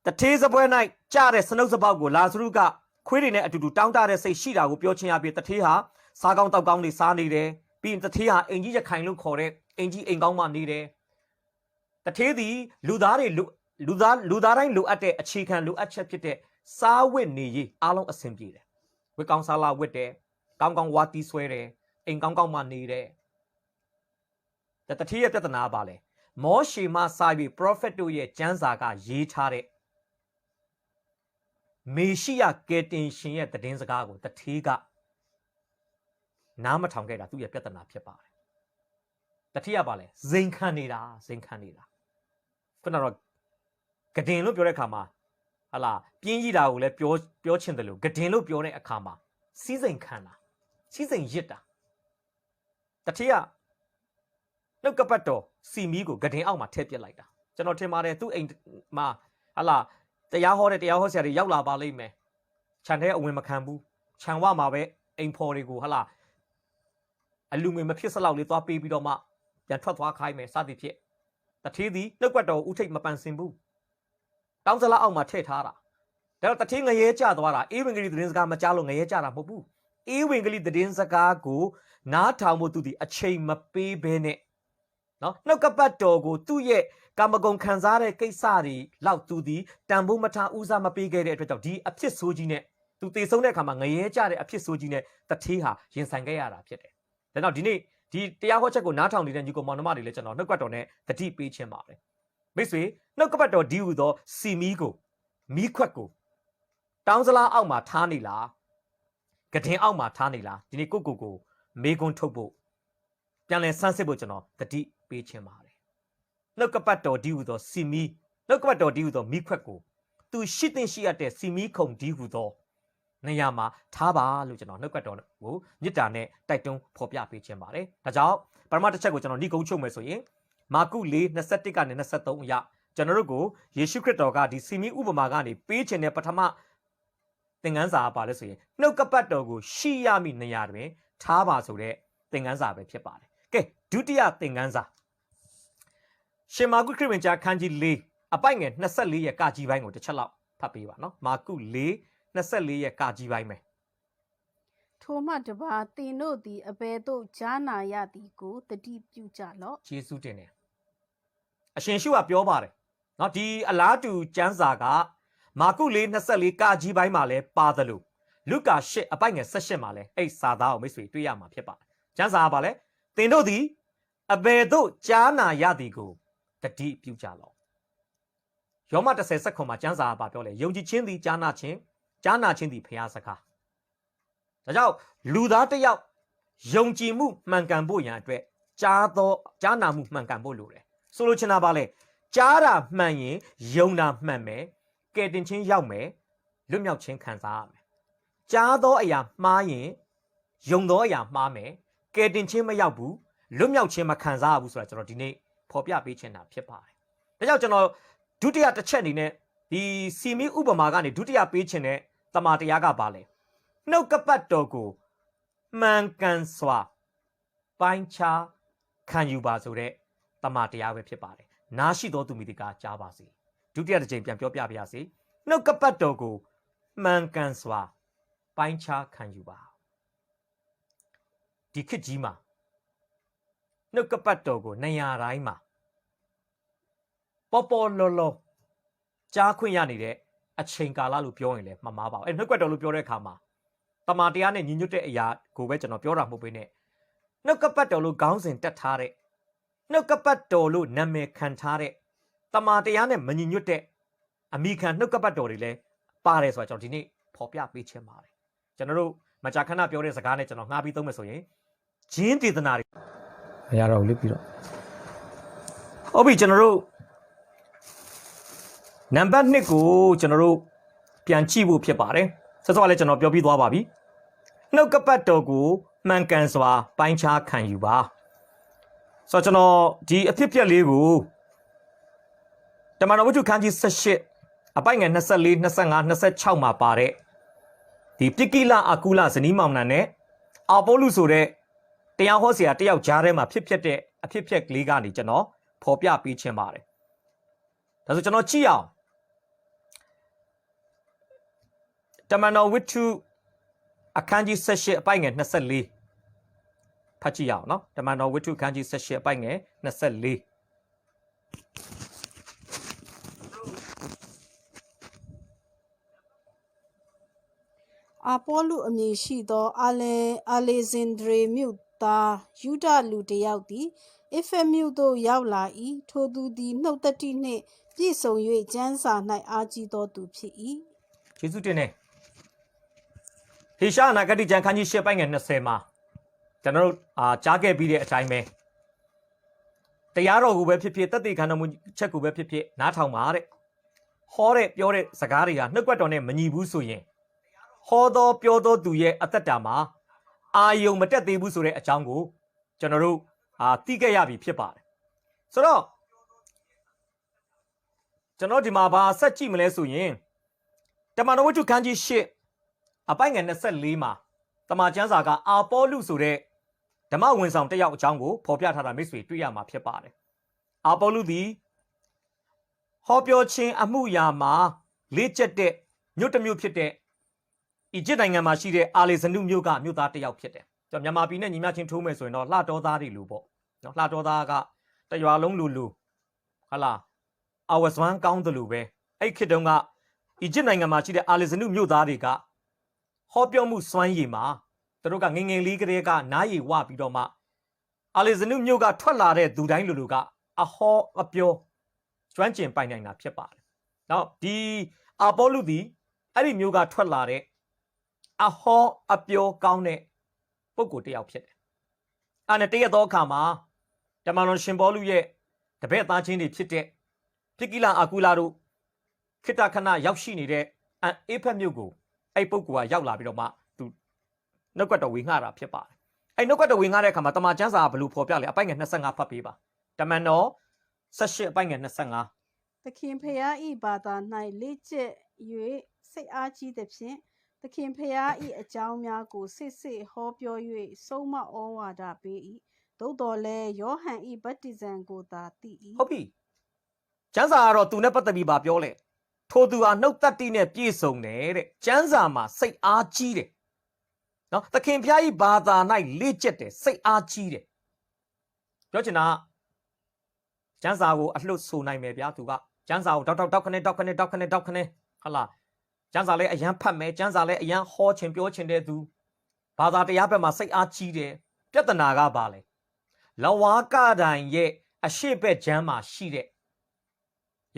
တထေးစပွဲ၌ကြားတဲ့စနုပ်စပေါက်ကိုလာဇရုကခွေးတွေနဲ့အတူတူတောင်းတတဲ့စိတ်ရှိတာကိုပြောချင်းရပြီးတထေးဟာစားကောင်းတောက်ကောင်းတွေစားနေတယ်ပြီးရင်တထေးဟာအင်ကြီးရခိုင်လို့ခေါ်တဲ့အင်ကြီးအိမ်ကောင်းမှနေတယ်တထေးသည်လူသားတိုင်းလိုအပ်တဲ့အခြေခံလိုအပ်ချက်ဖြစ်တဲ့စားဝတ်နေရေးအားလုံးအဆင်ပြေတယ်ဝတ်ကောင်းစားလာဝတ်တယ်ကောင်းကောင်းဝါတီးဆွဲတယ်အိမ်ကောင်းကောင်းမှနေတယ်တထေးရဲ့ပြဿနာပါလေမောရှေမှစာပြီး prophet တို့ရဲ့ကျမ်းစာကရေးထားတဲ့မေရှိယကယ်တင်ရှင်ရဲ့သတင်းစကားကိုတထေးကနားမထောင်ခဲ့တာသူ့ရဲ့ပြဿနာဖြစ်ပါတယ်တထေးကပါလေဇိမ်ခံနေတာခုနတော့ဂဒင်လို့ပြောတဲ့အခါမှာဟာလာပြင်းကြီးတာကိုလည်းပြောချင်တယ်လို့ဂဒင်လို့ပြောတဲ့အခါမှာစီးစိမ်ခံတာစီးစိမ်ရစ်တာတထေးကနှုတ်ကပတ်တော်စီမီကိုဂဒင်အောက်မှာထည့်ပစ်လိုက်တာကျွန်တော်ထင်ပါတယ်သူ့အိမ်မှာဟာလာတရားဟောဆရာတွေရောက်လာပါလိမ့်မယ်ခြံထဲအဝင်မခံဘူးခြံဝမှာပဲအိမ်ဖော်တွေကိုဟာလာအလူငွေမဖြစ်စလောက်လေးသွားပေးပြီးတော့မှပြန်ထွက်သွားခိုင်းမယ်စသည်ဖြင့်တထေးသည်နှုတ်ကပတ်တော်ဥထိတ်မပန်စင်ဘူးတောင်းစလားအောက်မှာထည့်ထားတာဒါတော့တထေးငရဲကျသွားတာအေဝံဂေလိသတင်းစကားမကြားလို့ငရဲကျတာမဟုတ်ဘူးအေဝံဂေလိသတင်းစကားကိုနားထောင်ဖို့သူဒီအချိန်မပေးဘဲနဲ့နော်နှုတ်ကပတ်တော်ကိုသူ့ရဲ့ကာမဂုဏ်ခံစားတဲ့ကိစ္စတွေလောက်သူဒီတန်ဖိုးမထားဦးစားမပေးခဲ့တဲ့အတွက်ကြောင့်ဒီအဖြစ်ဆိုးကြီးနဲ့သူတည်ဆုံးတဲ့အခါမှာငရဲကျတဲ့အဖြစ်ဆိုးကြီးနဲ့တထေးဟာရင်ဆိုင်ခဲ့ရတာဖြစ်တယ်ဒါကြောင့်ဒီနေ့ဒီတရားဟောချက်ကိုနားထောင်နေတဲ့ညီကောင်မောင်နှမတွေလည်းကျွန်တော်နှုတ်ကပတ်တော်နဲ့တတိပေးခြင်းပါတယ်မိတ်ဆွေနှုတ်ကပတ်တော်ဒီဟူသောစီမီကိုမီးခွက်ကိုတောင်းစလားအောက်မှာထားနေလားဂဒင်အောက်မှာထားနေလားဒီနေ့ကိုမေကွန်းထုတ်ဖို့ပြန်လည်ဆန်းစစ်ဖို့ကျွန်တော်တတိပေးခြင်းပါတယ်နှုတ်ကပတ်တော်ဒီဟူသောစီမီနှုတ်ကပတ်တော်ဒီဟူသောမီးခွက်ကိုသူရှိသင့်ရှိရတဲ့စီမီခုံဒီဟူသောနေရာမှာထားပါလို့ကျွန်တော်နှုတ်ကပတ်တော်ကိုမြစ်တာနဲ့တိုက်တွန်းဖော်ပြပေးခြင်းပါတယ်ဒါကြောင့်ပထမတစ်ချက်ကိုကျွန်တော်ညှိကုန်းချုပ်မယ်ဆိုရင်မာကု4:21ကနေ23အရကျွန်တော်တို့ကိုယေရှုခရစ်တော်ကဒီစီမီဥပမာကနေပေးခြင်းတဲ့ပထမသင်ခန်းစာပါလဲဆိုရင်နှုတ်ကပတ်တော်ကိုရှိရမည့်နေရာတွင်ထားပါဆိုတဲ့သင်ခန်းစာပဲဖြစ်ပါတယ်ကဲဒုတိယသင်ခန်းစာရှင်မာကုခရစ်ဝင်ကျမ်းခန်းကြီး အပိုက်ငယ်24ရဲ့ကာကြီးပိုင်းကိုတစ်ချက်လောက်ဖတ်ပေးပါနော်မာကု4 24ရဲ့ကာကြီးပိုင်းပဲ ထိုမှတပါတင်တို့သည်အဘယ်သို့ကြားနာရသည်ကိုတတိပြုကြလော့ ယေရှုတင်တယ်အရှင်ရှုကပြောပါတယ်နော်ဒီအလားတူကျမ်းစာကမာကု4 24ကာကြီးပိုင်းမှာလဲပါသလိုလုကာ8အပိုက်ငယ်18မှာလဲအဲ့စာသားကိုမိတ်ဆွေတွေ့ရမှာဖြစ်ပါတယ်ကျမ်းစာကပါလဲတင်တို့သည်အဘယ်သို့ကြားနာရသည်ကိုတတိပြုကြလော့ယောမ10စက္ကွန်မှာကျမ်းစာကပြောလဲယုံကြည်ခြင်းသည်ကြားနာခြင်းသည်ဖျားစကားဒါကြောင့်လူသားတစ်ယောက်ယုံကြည်မှုမှန်ကန်ဖို့ရန်အတွက်ကြားနာမှုမှန်ကန်ဖို့လိုတယ်ဆိုလိုချင်တာပါလဲကြားတာမှန်ရင်ယုံတာမှန်မယ်ကဲတင်ချင်းရောက်မယ်လွတ်မြောက်ခြင်းခံစားရမယ်ကြားသောအရာမှားရင်ယုံသောအရာမှားမယ်ကဲတင်ချင်းမရောက်ဘူးလွတ်မြောက်ခြင်းမခံစားရဘူးဆိုတာကျွန်တော်ဒီနေ့ဖော်ပြပေးချင်တာဖြစ်ပါတယ်ဒါကြောင့်ကျွန်တော်ဒုတိယတစ်ချက်အနေနဲ့ဒီစီမီဥပမာကနေဒုတိယပေးချင်တဲ့တမန်တရားကပါလဲနှုတ်ကပတ်တော်ကိုမှန်ကန်စွာပိုင်းခြားခံယူပါဆိုတဲ့တမန်တရားပဲဖြစ်ပါတယ်နားရှိသောသူမိဒီကကြားပါစေဒုတိယတစ်ချိန်ပြန်ပြောပြပါရစေနှုတ်ကပတ်တော်ကိုမှန်ကန်စွာပိုင်းခြားခံယူပါဒီခေတ်ကြီးမှာနှုတ်ကပတ်တော်ကိုနေရာတိုင်းမှာပေါ်လော်လော်ကြားခွင့်ရနေတဲ့အချိန်ကာလလို့ပြောရင်လည်းမမှားပါဘူးနှုတ်ကပတ်တော်လို့ပြောတဲ့အခါမှာတမန်တရားနဲ့ညီညွတ်တဲ့အရာကိုပဲကျွန်တော်ပြောတာမဟုတ်ဘဲနဲ့နှုတ်ကပတ်တော်လို့ခေါင်းစဉ်တက်ထားတဲ့နှုတ်ကပတ်တော်လို့နာမည်ခံထားတဲ့တမန်တရားနဲ့မညီညွတ်တဲ့အမိခံနှုတ်ကပတ်တော်တွေလည်းပါတယ်ဆိုတော့ကျွန်တော်ဒီနေ့ဖော်ပြပေးချင်ပါတယ်ကျွန်တော်တို့မကြာခဏပြောတဲ့စကားနဲ့ကျွန်တော်ငှားပြီးသုံးမယ်ဆိုရင်ဂျင်းဒေသနာတွေမရတော့ဘူးလေပြီးတော့ဟုတ်ပြီကျွန်တော်တို့နံပါတ်1ကိုကျွန်တော်တို့ပြန်ကြည့်ဖို့ဖြစ်ပါတယ်ဆက်စောကလည်းကျွန်တော်ပြောပြီးသွားပါပြီနှုတ်ကပတ်တော်ကိုမှန်ကန်စွာပိုင်းခြားခံယူပါဆိုတော့ကျွန်တော်ဒီအဖြစ်အပျက်လေးကိုတမန်တော်ဝတ္ထုခန်းကြီး18အပိုက်ငယ်24 25 26မှာပါတဲ့ဒီပြကိလအာကုလဇနီးမောင်နှံနဲ့အာပေါလုဆိုတဲ့တရားဟောဆရာတယောက်ကြားထဲမှာဖြစ်တဲ့အဖြစ်အပျက်ကလေးကနေကျွန်တော်ဖော်ပြပေးခြင်းပါတယ်ဒါဆိုကျွန်တော်ကြည့်အောင်တမန်တော်ဝတ္ထုအခန်းကြီး18အပိုက်ငယ်24ဖတ်ကြည့်ရအောင်နော်တမန်တော်ဝတ္ထုအခန်းကြီး18အပိုက်ငယ်24အာပေါလုအမည်ရှိသောအာလေဇင်ဒရေမြို့သားယူဒလူတစ်ယောက်သည်အဖက်မြို့သို့ရောက်လာ၏ထိုသူသည်နှုတ်တတိနှင့်ပြည့်စုံ၍ကျမ်းစာ၌အားကြီးသောသူဖြစ်၏ယေရှုတင်နေဟေရှာအနာဂတိကျမ်းခန်းကြီး10ပိုင်းငယ်20မှာကျွန်တော်တို့ကြားခဲ့ပြီးတဲ့အတိုင်းပဲတရားတော်ကိုပဲဖြစ်ဖြစ်သက်သေခံတော်မူချက်ကိုပဲဖြစ်ဖြစ်နားထောင်ပါတဲ့ဟောတဲ့ပြောတဲ့စကားတွေကနှုတ်ကပတ်တော်နဲ့မညီဘူးဆိုရင်ဟောတော်ပြောတော်သူရဲ့အသက်တာမှာအာယုံမတက်သေးဘူးဆိုတဲ့အကြောင်းကိုကျွန်တော်တို့သိခဲ့ရပြီဖြစ်ပါတယ်ဆိုတော့ကျွန်တော်ဒီမှာဆက်ကြည့်မလဲဆိုရင်တမန်တော်ဝတ္ထုခန်းကြီး8အပိုက်ငယ်24မှာတမန်ကျမ်းစာကအာပေါလုဆိုတဲ့ဓမ္မဝန်ဆောင်တစ်ယောက်အကြောင်းကိုဖော်ပြထားတာမိတ်ဆွေတွေ့ရမှာဖြစ်ပါတယ်အာပေါလုသည်ဟောပြောခြင်းအမှုရာမှာလေ့ကျက်တဲ့မြို့တစ်မြို့ဖြစ်တဲ့အီဂျစ်နိုင်ငံမှာရှိတဲ့အာလေဇနုမြို့ကမြို့သားတစ်ယောက်ဖြစ်တယ်ကျွန်တော်မြန်မာပြည်နဲ့ညီမျှချင်းထိုးမယ်ဆိုရင်တော့လှတော်သားတွေလို့ပေါ့နော်လှတော်သားကတရွာလုံးလူဟာလားအဝဇွမ်းကောင်းတယ်လို့ပဲအဲ့ခေတ်တုန်းကအီဂျစ်နိုင်ငံမှာရှိတဲ့အာလေဇနုမြို့သားတွေကဟောပြောမှုစွမ်းရည်မှာသူတို့ကငငယ်လေးကလေးကနားရည်ဝပြီးတော့မှအာလေဇနုမြို့ကထွက်လာတဲ့သူတိုင်းလူကအဟောအပြောကျွမ်းကျင်ပိုင်နိုင်တာဖြစ်ပါတယ်။နောက်ဒီအာပေါလုသည်အဲ့ဒီမြို့ကထွက်လာတဲ့အဟောအပြောကောင်းတဲ့ပုဂ္ဂိုလ်တစ်ယောက်ဖြစ်တယ်။အဲ့နဲ့တရက်သောအခါမှာတမန်တော်ရှင်ပေါလုရဲ့တပည့်သားချင်းတွေဖြစ်တဲ့ပြကိလအာကုလတို့ခိတ္တခဏရောက်ရှိနေတဲ့အေဖက်မြို့ကိုအဲ့ပုဂ္ဂိုလ်ကရောက်လာပြီးတော့မှသူနှုတ်ကပတ်တော်ဝေငှတာဖြစ်ပါတယ်အဲ့နှုတ်ကပတ်တော်ဝေငှတဲ့အခါမှာတမန်ကျမ်းစာကဘယ်လိုဖော်ပြလဲအပိုက်ငယ်25ဖတ်ပေးပါတမန်တော်18အပိုက်ငယ်25သခင်ဖျားဤဘာသာ၌လေ့ကျက်၍စိတ်အားကြီးသဖြင့်သခင်ဖျားဤအကြောင်းများကိုစစ်ဟောပြော၍ဆုံးမဩဝါဒပေး၏သို့တော်လည်းယောဟန်ဤဗတ္တိဇံကိုသာသိ၏ဟုတ်ပြီ ကျမ်းစာကတော့သူနဲ့ပတ်သက်ပြီးပါပြောလဲထိုသူဟာနှုတ်သက်တိနဲ့ပြည့်စုံတယ်တဲ့ကျမ်းစာမှာစိတ်အားကြီးတယ်နော်သခင်ဖျားကြီးဘာသာ၌လေ့ကျက်တယ်စိတ်အားကြီးတယ်ပြောချင်တာကျမ်းစာကိုအလှဆိုနိုင်မယ်ဗျာသူကကျမ်းစာကိုတောက်ခနဲ့ဟာလားကျမ်းစာလည်းအရန်ဖတ်မယ်ကျမ်းစာလည်းအရန်ဟောချင်ပြောချင်တဲ့သူဘာသာတရားဘက်မှာစိတ်အားကြီးတယ်ပြဿနာကဘာလဲလဝါကတိုင်ရဲ့အရှိဘက်ကျမ်းမှာရှိတဲ့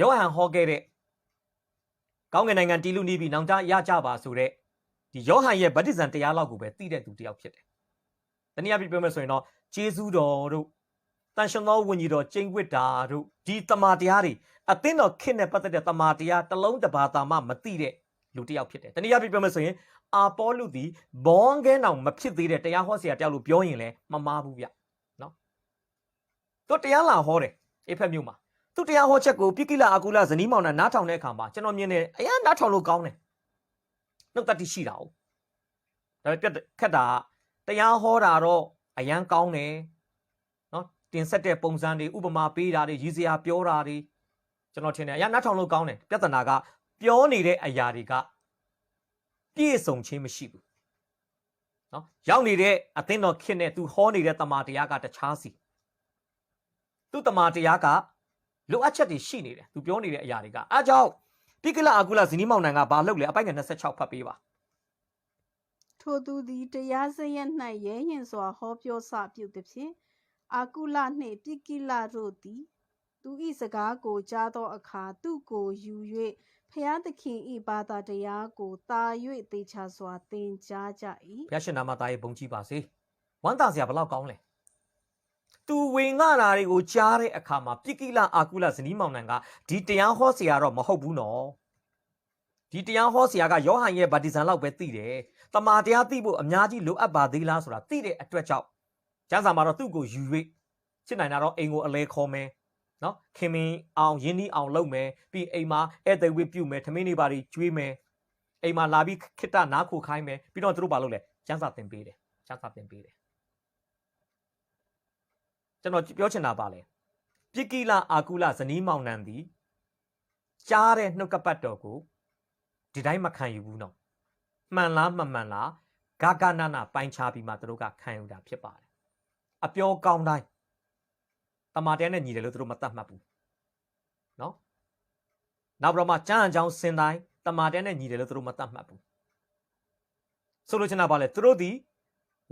ယောဟန်ဟောခဲ့တဲ့ကောင်းကင်နိုင်ငံတည်လူနေပြီနောင်တရကြပါဆိုတဲ့ဒီယောဟန်ရဲ့ဗတ္တိဇံတရားလောက်ကိုပဲသိတဲ့သူတယောက်ဖြစ်တယ်။တနည်းအားဖြင့်ပြောမယ်ဆိုရင်တော့ဂျေဇုတော်တို့တန်ရှင်သောဝိညာဉ်တော်ကျင့်ဝတ်တာတို့ဒီတမန်တရားတွေအသင်းတော်ခေတ်နဲ့ပတ်သက်တဲ့တမန်တရားတစ်လုံးတစ်ပါးသာမှမသိတဲ့လူတယောက်ဖြစ်တယ်။တနည်းအားဖြင့်ပြောမယ်ဆိုရင်အာပေါလုသည်ဘောင်းကဲနောင်မဖြစ်သေးတဲ့တရားဟောဆရာတယောက်လို့ပြောရင်လည်းမမှားဘူးဗျ။နော်။သူတရားလာဟောတယ်အေဖက်မြို့မှာသူတရားဟောချက်ကိုပိကိလအာကုလဇနီးမောင်နဲ့နားထောင်တဲ့အခါမှာကျွန်တော်မြင်တယ်အရင်နားထောင်လို့ကောင်းတယ်နှုတ်တတိရှိတာ哦ဒါပေမဲ့ခက်တာတရားဟောတာတော့အရင်ကောင်းတယ်နော်တင်ဆက်တဲ့ပုံစံတွေဥပမာပေးတာတွေရည်စရာပြောတာတွေကျွန်တော်ထင်တယ်အရင်နားထောင်လို့ကောင်းတယ်ပြဿနာကပြောနေတဲ့အရာတွေကပြည့်စုံခြင်းမရှိဘူးနော်ရောက်နေတဲ့အသင်းတော်ခစ်နဲ့သူဟောနေတဲ့တမန်တရားကတခြားစီသူတမန်တရားကလိုအပ်ချက်တွေရှိနေတယ်သူပြောနေတဲ့အရာတွေကအားကြောင့်ပိကလအာကုလဇနီးမောင်နှံကဘာလုပ်လဲအပိုင်ငယ်26ဖတ်ပေးပါထိုသူသည်တရားစရက်၌ရဲရင်စွာဟောပြောစပြုသည်ဖြင့်အာကုလနှင့်ပိကိလတို့သည်သူ၏စကားကိုကြားသောအခါသူကိုယူ၍ဖျားသခင်၏ဘာသာတရားကိုတာ၍သေချာစွာသင်ကြားကြ၏ဖျားရှင်နာမသားရဲ့ဘုန်းကြီးပါစေဝမ်းသာစရာဘလောက်ကောင်းလဲသူဝင်ငါတာတွေကိုကြားတဲ့အခါမှာပိကိလအာကုလဇနီးမောင်နှံကဒီတရားဟောဆရာတော့မဟုတ်ဘူးနော်ဒီတရားဟောဆရာကယောဟန်ရဲ့ဗတ္တိဇံလောက်ပဲသိတယ်တမာတရားသိဖို့အများကြီးလိုအပ်ပါသေးလားဆိုတာသိတဲ့အတွက်ကြောင့်ကျမ်းစာမှာတော့သူ့ကိုယူ၍ဖြစ်နိုင်တာတော့အိမ်ကိုအလဲခေါ်မယ်နော်ခင်မင်းအောင်ရင်းနှီးအောင်လုပ်မယ်ပြီးအိမ်မှာဧည့်သည်ဝတ်ပြုမယ်ထမင်းတွေပါတွေကျွေးမယ်အိမ်မှာလာပြီးခိတ္တနားခိုခိုင်းမယ်ပြီးတော့သူတို့ဘာလုပ်လဲကျမ်းစာသင်ပေးတယ်ကျမ်းစာသင်ပေးတယ်ကျွန်တော်ပြောချင်တာပါလေပိကိလအာကုလဇနီးမောင်နှံသည်ကြားတဲ့နှုတ်ကပတ်တော်ကိုဒီတိုင်းမခံယူဘူးနော်မှန်လားမမှန်လားဂဂနနာပိုင်းခြားပြီးမှသူတို့ကခံယူတာဖြစ်ပါတယ်အပြောကောင်းတိုင်းတမာတဲနဲ့ညီတယ်လို့သူတို့မသတ်မှတ်ဘူးနော်နောက်ပြီးတော့မှကျမ်းအကြောင်းစင်တိုင်းတမာတဲနဲ့ညီတယ်လို့သူတို့မသတ်မှတ်ဘူးဆိုလိုချင်တာပါလေသူတို့ဒီ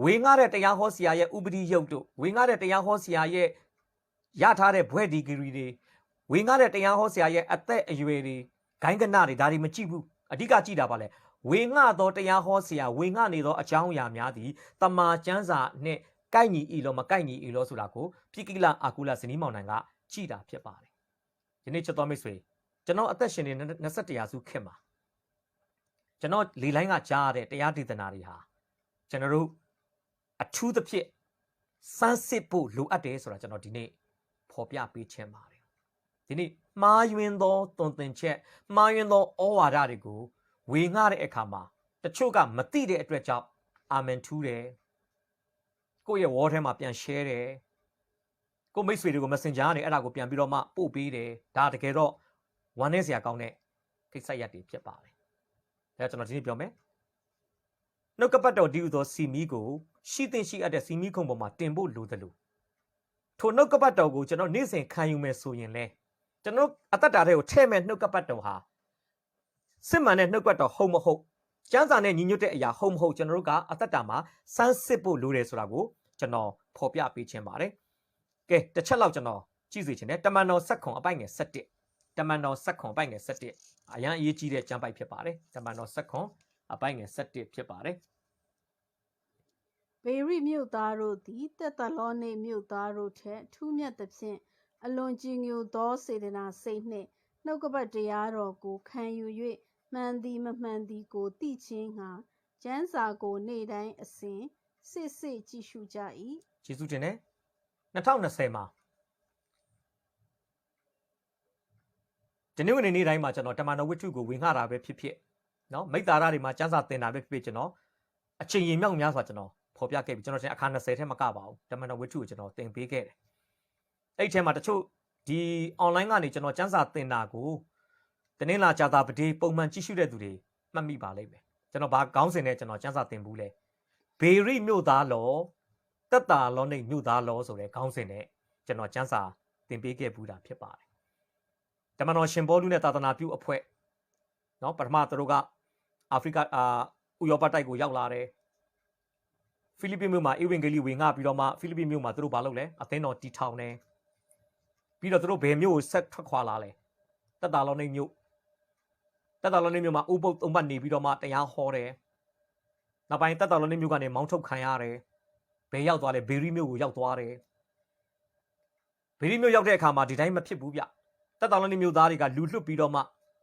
ဝေငှတဲ့တရားဟောဆရာရဲ့ဥပဒေရုပ်တို့ဝေငှတဲ့တရားဟောဆရာရဲ့ရထားတဲ့ဘွဲ့ဒီဂရီတွေဝေငှတဲ့တရားဟောဆရာရဲ့အသက်အရွယ်တွေဂိုင်းကနတွေဒါတွေမကြည့်ဘူးအဓိကကြည့်တာပါလေဝေငှသောတရားဟောဆရာဝေငှနေသောအကြောင်းအရာများသည်တမာကျမ်းစာနဲ့ကိုက်ညီဤလောမကိုက်ညီဤလောဆိုတာကိုပိကိလအာကုလဇနီးမောင်နှံကကြည့်တာဖြစ်ပါတယ်ဒီနေ့ချက်တော်မိတ်ဆွေကျွန်တော်အသက်ရှင်နေ21ရာစုခေတ်မှာကျွန်တော်လေလိုင်းကကြားရတဲ့တရားဒေသနာတွေဟာကျွန်တော်တို့အထူးသဖြင့်စမ်းစစ်ဖို့လိုအပ်တယ်ဆိုတာကျွန်တော်ဒီနေ့ဖော်ပြပေးခြင်းပါတယ်ဒီနေ့မှားယွင်းသောသွန်သင်ချက်မှားယွင်းသောဩဝါဒတွေကိုဝေငှတဲ့အခါမှာတချို့ကမသိတဲ့အတွက်ကြောင့်အာမင်ထူးတယ်ကိုယ့်ရဲ့ wall ထဲမှာပြန် share တယ်ကိုမိတ်ဆွေတွေကို messenger ကနေအဲ့ဒါကိုပြန်ပြီးတော့မှပို့ပေးတယ်ဒါတကယ်တော့ဝမ်းနည်းစရာကောင်းတဲ့ကိစ္စရပ်တွေဖြစ်ပါတယ်ဒါကျွန်တော်ဒီနေ့ပြောမယ်နှုတ်ကပတ်တော်ဒီဥသောစီမီကိုရှိသင့်ရှိအပ်တဲ့စီမီခုံပေါ်မှာတင်ဖို့လိုတယ်လို့ထိုနှုတ်ကပတ်တော်ကိုကျွန်တော်နေ့စဉ်ခံယူမယ်ဆိုရင်လဲကျွန်တော်အသက်တာတွေကိုထဲ့မဲ့နှုတ်ကပတ်တော်ဟာစစ်မှန်တဲ့နှုတ်ကပတ်တော်ဟုတ်မဟုတ်ကျမ်းစာနဲ့ညီညွတ်တဲ့အရာဟုတ်မဟုတ်ကျွန်တော်တို့ကအသက်တာမှာစမ်းစစ်ဖို့လိုတယ်ဆိုတာကိုကျွန်တော်ဖော်ပြပေးခြင်းပါတယ်ကဲတစ်ချက်လောက်ကျွန်တော်ကြည့်စေချင်တယ်တမန်တော်ဆက်ခွန်အပိုင်ငယ်7တမန်တော်ဆက်ခွန်အပိုင်ငယ်7အရန်အရေးကြီးတဲ့ကျမ်းပိုက်ဖြစ်ပါတယ်တမန်တော်ဆက်ခွန်အပိုင်ငယ်7ဖြစ်ပါတယ်ဘေရိမြို့သားတို့သည်တက်သလောနေမြို့သားတို့ထက်ထူးမြတ်သဖြင့်အလွန်ကြည်ညိုသောစေတနာစိတ်နှင့်နှုတ်ကပတ်တရားတော်ကိုခံယူ၍မှန်သည်မမှန်သည်ကိုသိခြင်းငှာကျမ်းစာကိုနေ့တိုင်းအစဉ်စစ်စစ်ကြည့်ရှုကြ၏ယေရှုတင်တယ်2020မှာဒီနေ့နေ့တိုင်းမှာကျွန်တော်တမန်တော်ဝိတ္ထုကိုဝင်ငှတာပဲဖြစ်ဖြစ်เนาะမိတ္တာရတွေမှာကျမ်းစာသင်တာပဲဖြစ်ဖြစ်ကျွန်တော်အချိန်ရင်မြောက်များစွာကျွန်တော်ဖော်ပြခဲ့ပြီကျွန်တော်တင်အခါ20ထဲမကပါဘူးတမန်တော်ဝိတ္ထုကိုကျွန်တော်သင်ပေးခဲ့တယ်အဲ့ဒီထဲမှာတချို့ ဒီ online ကနေကျွန်တော်စမ်းစာတင်တာကိုတနင်္လာကြာတာပတိပုံမှန်ကြည့်ရှုတဲ့သူတွေမှတ်မိပါလိမ့်မယ်ကျွန်တော်ဘာခေါင်းစဉ်နဲ့ကျွန်တော်စမ်းစာတင်ဘူးလဲဘေရိမြို့သားလောတက်တာလောနေမြို့သားလောဆိုတဲ့ခေါင်းစဉ်နဲ့ကျွန်တော်စမ်းစာတင်ပေးခဲ့ဘူးတာဖြစ်ပါတယ်တမန်တော်ရှင်ဘောလူနဲ့သာသနာပြုအဖွဲ့เนาะပထမသူတို့ကအာဖရိကဥရောပတိုက်ကိုရောက်လာတယ်ဖိလိပ္ပိမြို့မှာဧဝံဂေလိဝင်ငှပြီးတော့မှဖိလိပ္ပိမြို့မှာသူတို့ဘာလုပ်လဲအသင်းတော်တီထောင်တယ်ပြီးတော့သူတို့ဘယ်မြို့ကိုဆက်ထွက်ခွာလာလဲတက်တာလောနေမြို့မှာဥပုပ်သုံးပတ်နေပြီးတော့မှတရားဟောတယ်နောက်ပိုင်းတက်တာလောနေမြို့ကနေမောင်းထုတ်ခံရတယ်ဘယ်ရောက်သွားလဲဘေရီမြို့ကိုရောက်သွားတယ်ဘေရီမြို့ရောက်တဲ့အခါမှာဒီတိုင်းမဖြစ်ဘူးဗျတက်တာလောနေမြို့သားတွေကလူလွတ်ပြီးတော့မှ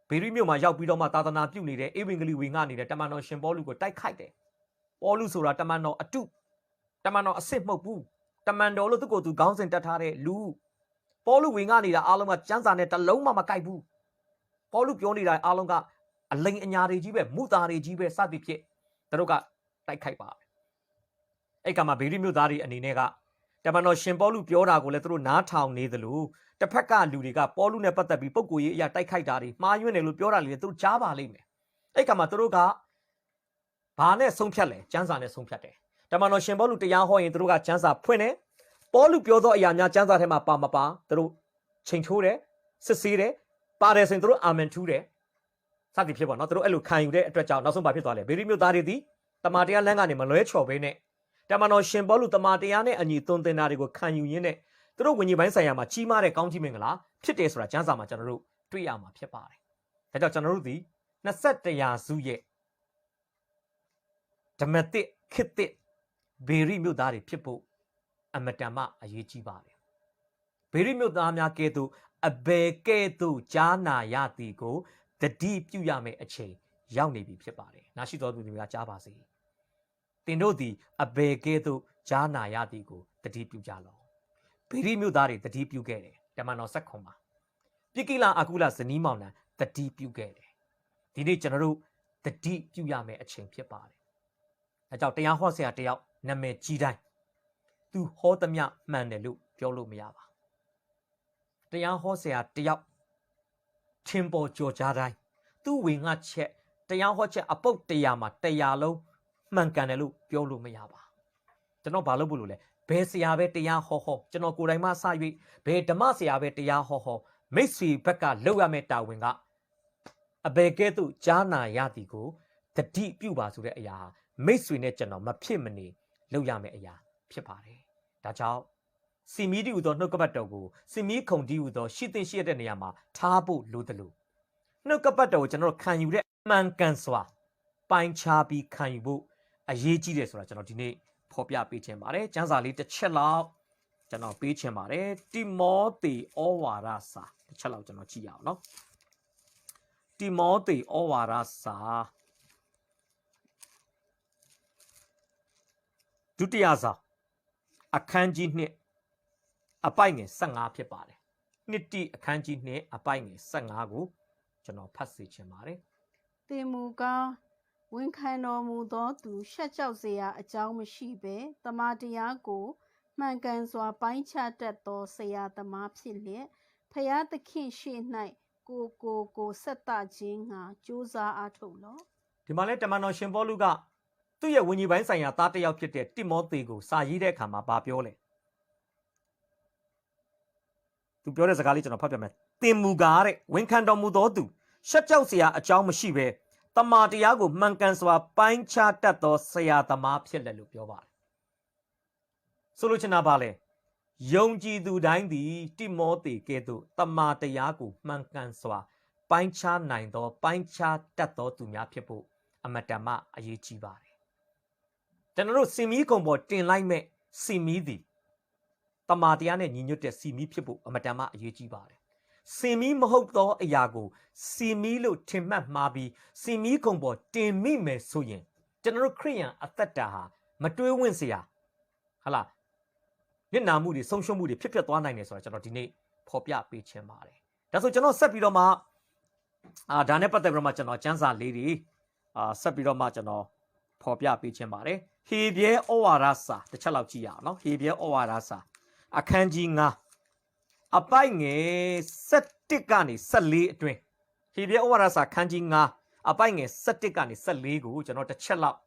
ဘေရီမြို့မှာရောက်ပြီးတော့မှသာသနာပြုနေတဲ့ဧဝံဂေလိဝင်ငှနေတဲ့တမန်တော်ရှင်ပေါလုကိုတိုက်ခိုက်တယ်ပေါလုဆိုတာတမန်တော်အတုတမန်တော်အစ်စ်မဟုတ်ဘူးတမန်တော်လို့သူ့ကိုယ်သူခေါင်းစဉ်တက်ထားတဲ့လူပေါလုဝင်ငှနေတာအားလုံးကကျမ်းစာနဲ့တလုံးမှမကိုက်ဘူးပေါလုပြောနေတာအားလုံးကအလိန်အညာတွေကြီးပဲမူတာတွေကြီးပဲစသည်ဖြစ်သူတို့ကတိုက်ခိုက်ပါအဲ့ကမှာဘေရီမြို့သားတွေအနေနဲ့ကတမန်တော်ရှင်ပေါလုပြောတာကိုလည်းသူတို့နားထောင်နေသလိုတစ်ဖက်ကလူတွေကပေါလုနဲ့ပတ်သက်ပြီးပုံကိုယ်ရေးအရာတိုက်ခိုက်တာတွေမှားယွင်းတယ်လို့ပြောတာလေသူတို့ကြားပါလိမ့်မယ်အဲ့ကမှာသူတို့ကဘာနဲ့ဆုံးဖြတ်လဲကျမ်းစာနဲ့ဆုံးဖြတ်တယ်တမန်တော်ရှင်ပေါလုတရားဟောရင်သူတို့ကကျမ်းစာဖွင့်တယ်ပေါလုပြောသောအရာများကျမ်းစာထဲမှာပါမပါသူတို့ချိန်ချိုးတယ်စစ်ဆေးတယ်ပါတယ်ဆိုရင်သူတို့အာမင်ထူးတယ်စသည်ဖြစ်ပါတော့သူတို့အဲ့လိုခံယူတဲ့အတွက်ကြောင့်နောက်ဆုံးဘာဖြစ်သွားလဲဘေရီမြို့သားတွေဒီတမန်တရားလမ်းကနေမလွဲချော်ဘဲနဲ့တမန်တော်ရှင်ပေါလုတမန်တရားနဲ့အညီသွန်သင်တာတွေကိုခံယူရင်းနဲ့သူတို့ဝိညာဉ်ပိုင်းဆိုင်ရာမှာကြီးမားတဲ့ကောင်းကြီးမင်္ဂလာဖြစ်တယ်ဆိုတာကျမ်းစာမှာကျွန်တော်တို့တွေ့ရမှာဖြစ်ပါတယ်ဒါကြောင့်ကျွန်တော်တို့ဒီ21ရာစုရဲ့ဓမ္မသစ်ခေတ်သစ်ဘေရီမြို့သားတွေဖြစ်ဖို့အမတန်မှအရေးကြီးပါတယ်ဘေရီမြို့သားများကဲ့သို့အဘယ်ကဲ့သို့ကြားနာရသည်ကိုတတိပြုရမယ့်အချိန်ရောက်နေပြီဖြစ်ပါတယ်နာရှိတော်သူတွေကကြားပါစေတင်တို့သည်အဘယ်ကဲ့သို့ကြားနာရသည်ကိုတတိပြုကြလောဘေရီမြို့သားတွေတတိပြုခဲ့တယ်တမန်တော်ဆက်ခွန်မှာပြကိလအာကုလဇနီးမောင်နှံတတိပြုခဲ့တယ်ဒီနေ့ကျွန်တော်တို့တတိပြုရမယ့်အချိန်ဖြစ်ပါတယ်အဲကြောင့်တရားဟောဆရာတယောက်နာမည်ကြီးတိုင်းသူဟောသမျှမှန်တယ်လို့ပြောလို့မရပါတရားဟောဆရာတယောက်ထင်ပေါ်ကြော်ကြားတိုင်းသူ့ဝင်ငှချက်တရားဟောချက်အပုတ်100မှာ100လုံးမှန်ကန်တယ်လို့ပြောလို့မရပါကျွန်တော်ဘာလုပ်ဖို့လို့လဲဘယ်ဆရာပဲတရားဟောကျွန်တော်ကိုယ်တိုင်မှစ၍ဘယ်ဓမ္မဆရာပဲတရားဟောမိတ်ဆွေဘက်ကလောက်ရမယ့်တာဝန်ကအဘယ်ကဲ့သို့ကြားနာရသည်ကိုတတိပြုပါဆိုတဲ့အရာမိတ်ဆွေနဲ့ကျွန်တော်မဖြစ်မနေလောက်ရမယ့်အရာဖြစ်ပါတယ်ဒါကြောင့်စီမီဒီဟူသောနှုတ်ကပတ်တော်ကိုစီမီခုံဒီဟူသောရှိသင့်ရှိရတဲ့နေရာမှာထားဖို့လိုတယ်လို့နှုတ်ကပတ်တော်ကိုကျွန်တော်ခံယူတဲ့မှန်ကန်စွာပိုင်းခြားပြီးခံယူဖို့အရေးကြီးတယ်ဆိုတာကျွန်တော်ဒီနေ့ဖော်ပြပေးခြင်းပါတယ်ကျမ်းစာလေးတစ်ချက်လောက်ကျွန်တော်ပေးခြင်းပါတယ်တိမောသေဩဝါဒစာတစ်ချက်လောက်ကျွန်တော်ကြည့်ရအောင်နော်တိမောသေဩဝါဒစာဒုတိယဆောင်အခန်းကြီး2အပိုက်ငယ်15ဖြစ်ပါတယ်နှစ်တိအခန်းကြီး2အပိုက်ငယ်15ကိုကျွန်တော်ဖတ်စေချင်ပါတယ်သင်မူကားဝန်ခံတော်မူသောသူရှက်ကြောက်เสียအကြောင်းမရှိဘဲတမန်တရားကိုမှန်ကန်စွာပိုင်းခြားတတ်သောဆရာသမားဖြစ်လျက်ဖျားသခင်ရှေ့၌ကိုဆက်တခြင်းငှာကြိုးစားအားထုတ်လောဒီမှာလဲတမန်တော်ရှင်ပေါလုကသူ့ရဲ့ဝိညာဉ်ပိုင်းဆိုင်ရာသားတစ်ယောက်ဖြစ်တဲ့တိမောသေကိုစာရေးတဲ့အခါမှာဗာပြောလဲသူပြောတဲ့စကားလေးကျွန်တော်ဖတ်ပြမယ်သင်မူကားတဲ့ဝန်ခံတော်မူသောသူရှက်ကြောက်เสียအကြောင်းမရှိဘဲတမန်တရားကိုမှန်ကန်စွာပိုင်းခြားတတ်သောဆရာသမားဖြစ်တယ်လို့ပြောပါတယ်ဆိုလိုချင်တာပါလဲယုံကြည်သူတိုင်းသည်တိမောသေကဲ့သို့တမန်တရားကိုမှန်ကန်စွာပိုင်းခြားနိုင်သောပိုင်းခြားတတ်သောသူများဖြစ်ဖို့အမတန်မှအရေးကြီးပါတယ်ကျွန်တော်တို့စင်မီကုံပေါ်တင်လိုက်မဲ့စီမီသည်တမန်တရားနဲ့ညီညွတ်တဲ့စီမီဖြစ်ဖို့အမတန်မှအရေးကြီးပါတယ်စင်မီမဟုတ်သောအရာကိုစီမီလို့ထင်မှတ်မှားပြီးစီမီကုံပေါ်တင်မိမယ်ဆိုရင်ကျွန်တော်တို့ခရိယန်အသက်တာဟာမတွေးဝင့်စရာဟာလားမျက်နာမှုတွေဆုံးရှုံးမှုတွေဖြစ်သွားနိုင်တယ်ဆိုတာကျွန်တော်ဒီနေ့ဖော်ပြပေးခြင်းပါတယ်ဒါဆိုကျွန်တော်ဆက်ပြီးတော့မှဒါနဲ့ပတ်သက်ပြီးတော့မှကျွန်တော်ကျမ်းစာလေးတွေဆက်ပြီးတော့မှကျွန်တော်ဖော်ပြပေးခြင်းပါတယ်ဟေဘရဲဩဝါဒစာတစ်ချက်လောက်ကြည့်ရအောင်နော်ဟေဘရဲဩဝါဒစာအခန်းကြီး9 အပိုင်ငယ်17ကနေ14အတွင်းဟေဘရဲဩဝါဒစာခန်းကြီး9အပိုင်ငယ်17ကနေ14ကိုကျွန်တော်တစ်ချက်လောက်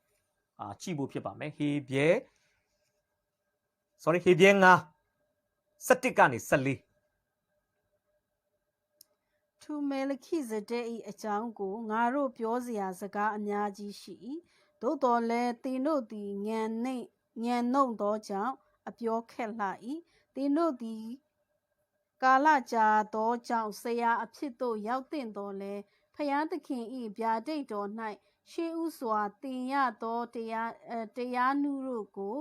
ကြည့်ဖို့ဖြစ်ပါမယ်ဟေဘရဲဟေဘရဲ9 17ကနေ14ထိုမဲလခိဇဒဲ၏အကြောင်းကိုငါတို့ပြောစရာစကားအများကြီးရှိ၏သို့တော်လည်းသင်တို့သည်ဉာဏ်နှုံသောကြောင့်အပြောခက်လှ၏သင်တို့သည်ကာလကြာသောကြောင့်ဆရာအဖြစ်သို့ရောက်သင့်တော်လဲဖျားသခင်၏ဗျာဒိတ်တော်၌ရှေးဥစွာသင်ရသောတရားနုတို့ကို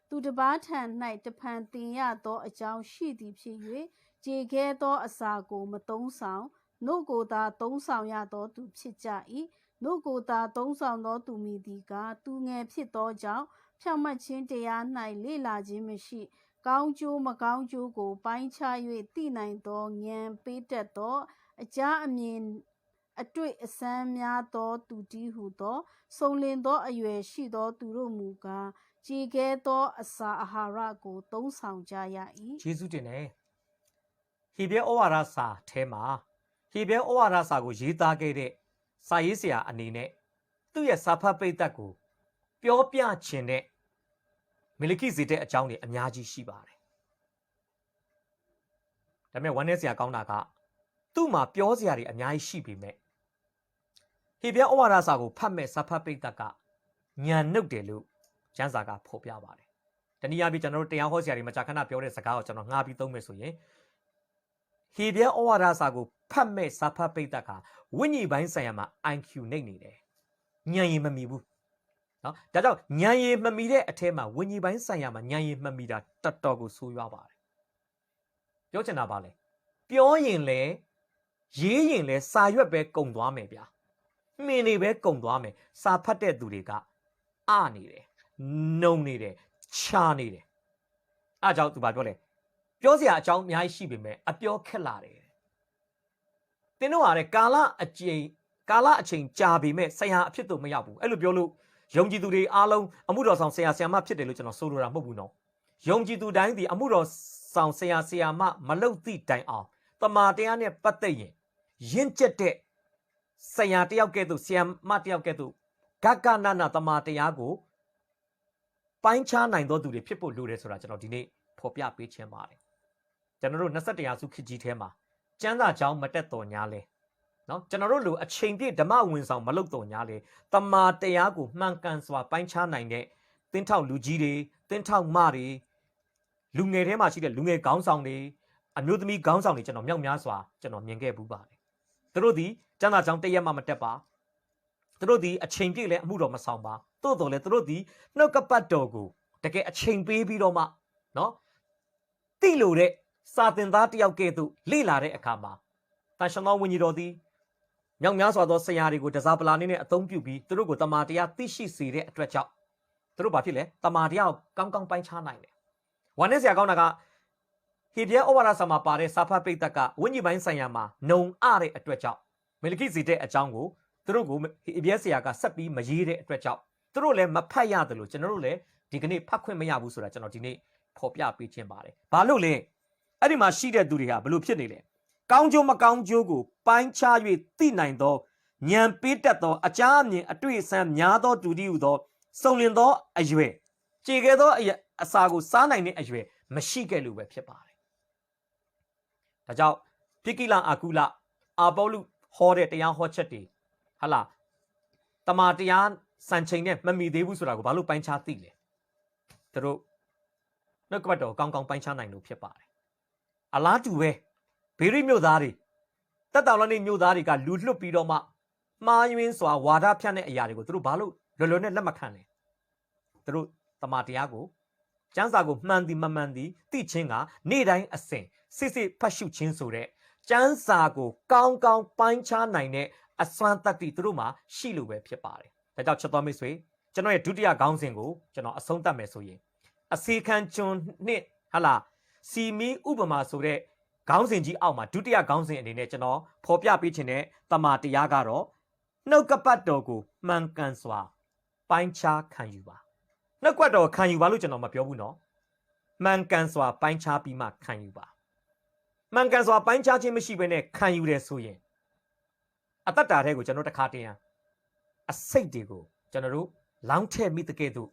သူတစ်ပါးထံ၌တဖန်သင်ရသောအကြောင်းရှိသည်ဖြစ်၍ကြေခဲသောအစာကိုမသုံးဆောင်နို့ကိုသာသုံးဆောင်ရသောသူဖြစ်ကြ၏နို့ကိုသာသုံးဆောင်သောသူမည်သည်ကသူငယ်ဖြစ်သောကြောင့်ဖြောင့်မတ်ခြင်းတရား၌လေ့လာခြင်းမရှိကောင်းကျိုးမကောင်းကျိုးကိုပိုင်းခြား၍သိနိုင်သောဉာဏ်ပေးတတ်သောအကြားအမြင်အတွေ့အစမ်းများသောသူတည်းဟုသောစုံလင်သောအရွယ်ရှိသောသူတို့မူကားကြေခဲသောအစာအာဟာရကိုသုံးဆောင်ကြရ၏ယေရှုတင်တယ်ဟေဘရဲဩဝါဒစာထဲမှာဟေဘရဲဩဝါဒစာကိုရေးသားခဲ့တဲ့စာရေးဆရာအနေနဲ့သူ့ရဲ့စာဖတ်ပိဋကတ်ကိုပြောပြခြင်းတဲ့မေလခိဇေဒက်အကြောင်းတွေအများကြီးရှိပါတယ်။ဒါပေမဲ့ဝမ်းနည်းစရာကောင်းတာကသူ့မှာပြောစရာတွေအများကြီးရှိပေမဲ့ဟေဘရဲဩဝါဒစာကိုဖတ်မဲ့စာဖတ်ပိဋကတ်ကညံနှုတ်တယ်လို့ကျမ်းစာကဖော်ပြပါတယ်။တနည်းအားဖြင့်ကျွန်တော်တို့တရားဟောဆရာတွေမကြာခဏပြောတဲ့စကားကိုကျွန်တော်ငှားပြီးသုံးမယ်ဆိုရင်ဟေဘရဲဩဝါဒစာကိုဖတ်မဲ့စာဖတ်ပိဋကတ်ကဝိညာဉ်ပိုင်းဆိုင်ရာမှာ IQ နှိမ့်နေတယ်။ဉာဏ်ရည်မမီဘူး။နော်ဒါကြောင့်ဉာဏ်ရည်မမီတဲ့အထဲမှာဝိညာဉ်ပိုင်းဆိုင်ရာမှာဉာဏ်ရည်မမီတာတော်တော်ကိုဆိုးရွားပါတယ်။ပြောချင်တာပါလေ။ပြောရင်လေရေးရင်လေစာရွက်ပဲကုံသွားမယ်ဗျာ။မှင်နေပဲကုံသွားမယ်။စာဖတ်တဲ့သူတွေကအနေတယ်။နှုံနေတယ်။ချာနေတယ်။အားကြောင့်သူဘာပြောလဲ။ပြောစရာအကြောင်းအများကြီးရှိပေမဲ့အပြောခက်လာတယ်။သင်တို့ကလည်းကာလအချိန်ကြာပေမဲ့ဆရာအဖြစ်တော့မရောက်ဘူး။အဲ့လိုပြောလို့ယုံကြည်သူတွေအားလုံးအမှုတော်ဆောင်ဆရာဆရာမဖြစ်တယ်လို့ကျွန်တော်ဆိုလိုတာမဟုတ်ဘူးနော်။ယုံကြည်သူတိုင်းဒီအမှုတော်ဆောင်ဆရာဆရာမမလုပ်သည့်တိုင်အောင်တမာတရားနဲ့ပတ်သက်ရင်ရင့်ကျက်တဲ့ဆရာတယောက်ကဲ့သို့ဆရာမတယောက်ကဲ့သို့ဂဂနနာတမာတရားကိုပိုင်းခြားနိုင်သောသူတွေဖြစ်ဖို့လိုတယ်ဆိုတာကျွန်တော်ဒီနေ့ဖော်ပြပေးခြင်းပါတယ်။ကျွန်တော်တို့21ရာစုခေတ်ကြီးထဲမှာကျမ်းစာကြောင်းမတက်တော်ညာလဲနော်ကျွန်တော်တို့လိုအချိန်ပြည့်ဓမ္မဝင်ဆောင်မလုပ်တော်ညာလဲတမာတရားကိုမှန်ကန်စွာပိုင်းခြားနိုင်တဲ့သင်းထောက်လူကြီးတွေသင်းထောက်မတွေလူငယ်ထဲမှာရှိတဲ့လူငယ်ခေါင်းဆောင်တွေအမျိုးသမီးခေါင်းဆောင်တွေကျွန်တော်မြောက်များစွာကျွန်တော်မြင်ခဲ့ဘူးပါတယ်သူတို့ဒီကျမ်းစာကြောင်းတရက်မှမတက်ပါသူတို့ဒီအချိန်ပြည့်လဲအမှုတော်မဆောင်ပါသို့တော်လဲသူတို့ဒီနှုတ်ကပတ်တော်ကိုတကယ်အချိန်ပေးပြီးတော့မှနော်တိလို့တဲ့စာသင်သားတယောက်ကဲ့သို့လေ့လာတဲ့အခါမှာတန်ရှင်သောဝိညာဉ်တော်သည်မြောက်များစွာသောဆရာတွေကိုတစားပလာနေနဲ့အသုံးပြုပြီးသူတို့ကိုတမာတရားသိရှိစေတဲ့အတွက်ကြောင့်သူတို့ဘာဖြစ်လဲတမာတရားကိုကောင်းကောင်းပိုင်းခြားနိုင်တယ်။ဝမ်းနည်းစရာကောင်းတာကဟေဘရဲဩဝါဒစာမှာပါတဲ့စာဖတ်ပိဋကတ်ကဝိညာဉ်ပိုင်းဆိုင်ရာမှာနှုံတဲ့အတွက်ကြောင့်မေလခိဇေဒက်အကြောင်းကိုသူတို့ကိုဟေဘရဲဆရာကဆက်ပြီးမရေးတဲ့အတွက်ကြောင့်သူတို့လည်းမဖတ်ရတယ်လို့ကျွန်တော်တို့လည်းဒီကနေ့ဖတ်ခွင့်မရဘူးဆိုတာကျွန်တော်ဒီနေ့ဖော်ပြပေးခြင်းပါတယ်။ဘာလို့လဲအဲ့ဒီမှာရှိတဲ့သူတွေဟာဘလို့ဖြစ်နေလဲကောင်းကျိုးမကောင်းကျိုးကိုပိုင်းခြား၍သိနိုင်သောဉာဏ်ပေးတတ်သောအကြားအမြင်အတွေ့အစမ်းများသောသူတည်းဟူသောစုံလင်သောအရွယ်ကြေခဲ့သောအစာကိုစားနိုင်တဲ့အရွယ်မရှိခဲ့လို့ပဲဖြစ်ပါတယ်။ဒါကြောင့်ပြကိလအာကုလအာပေါလုဟောတဲ့တရားဟောချက်တွေဟာလားတမာတရားစံချိန်နဲ့မမီသေးဘူးဆိုတာကိုဘာလို့ပိုင်းခြားသိလဲ။သူတို့နှုတ်ကပတ်တော်ကောင်းကောင်းပိုင်းခြားနိုင်လို့ဖြစ်ပါတယ်။အလားတူပဲဘေရိမြို့သားတွေတက်တောင်လနေမြို့သားတွေကလူလွတ်ပြီးတော့မှမှားယွင်းစွာဝါဒဖြန့်တဲ့အရာတွေကိုသူတို့ဘာလို့လွယ်လွယ်နဲ့လက်မခံလဲသူတို့တမန်တရားကိုကျမ်းစာကိုမှန်သည်မမှန်သည်သိချင်းကနေ့တိုင်းအစဉ်စစ်စစ်ဖတ်ရှုခြင်းဆိုတဲ့ကျမ်းစာကိုကောင်းကောင်းပိုင်းခြားနိုင်တဲ့အစွမ်းတတ္တိသူတို့မှာရှိလို့ပဲဖြစ်ပါတယ်ဒါကြောင့်ချက်တော်မိတ်ဆွေကျွန်တော်ရဲ့ဒုတိယခေါင်းစဉ်ကိုကျွန်တော်အဆုံးသတ်မယ်ဆိုရင်အစီခံကျွန်နှစ်ဟာလားစီမီဥပမာဆိုတဲ့ခေါင်းစဉ်ကြီးအောက်မှာဒုတိယခေါင်းစဉ်အနေနဲ့ကျွန်တော်ဖော်ပြပေးခြင်းတဲ့တမာတရားကတော့နှုတ်ကပတ်တော်ကိုမှန်ကန်စွာပိုင်းခြားခံယူပါနှုတ်ကပတ်တော်ခံယူပါလို့ကျွန်တော်မပြောဘူးနော် မှန်ကန်စွာပိုင်းခြားပြီးမှခံယူပါမှန်ကန်စွာပိုင်းခြားခြင်းမရှိဘဲနဲ့ခံယူတယ်ဆိုရင်အတ္တတာတဲ့ကိုကျွန်တော်တစ်ခါတည်းအစိတ်တွေကိုကျွန်တော်တို့လောင်းထည့်မိတဲ့ကဲ့သို့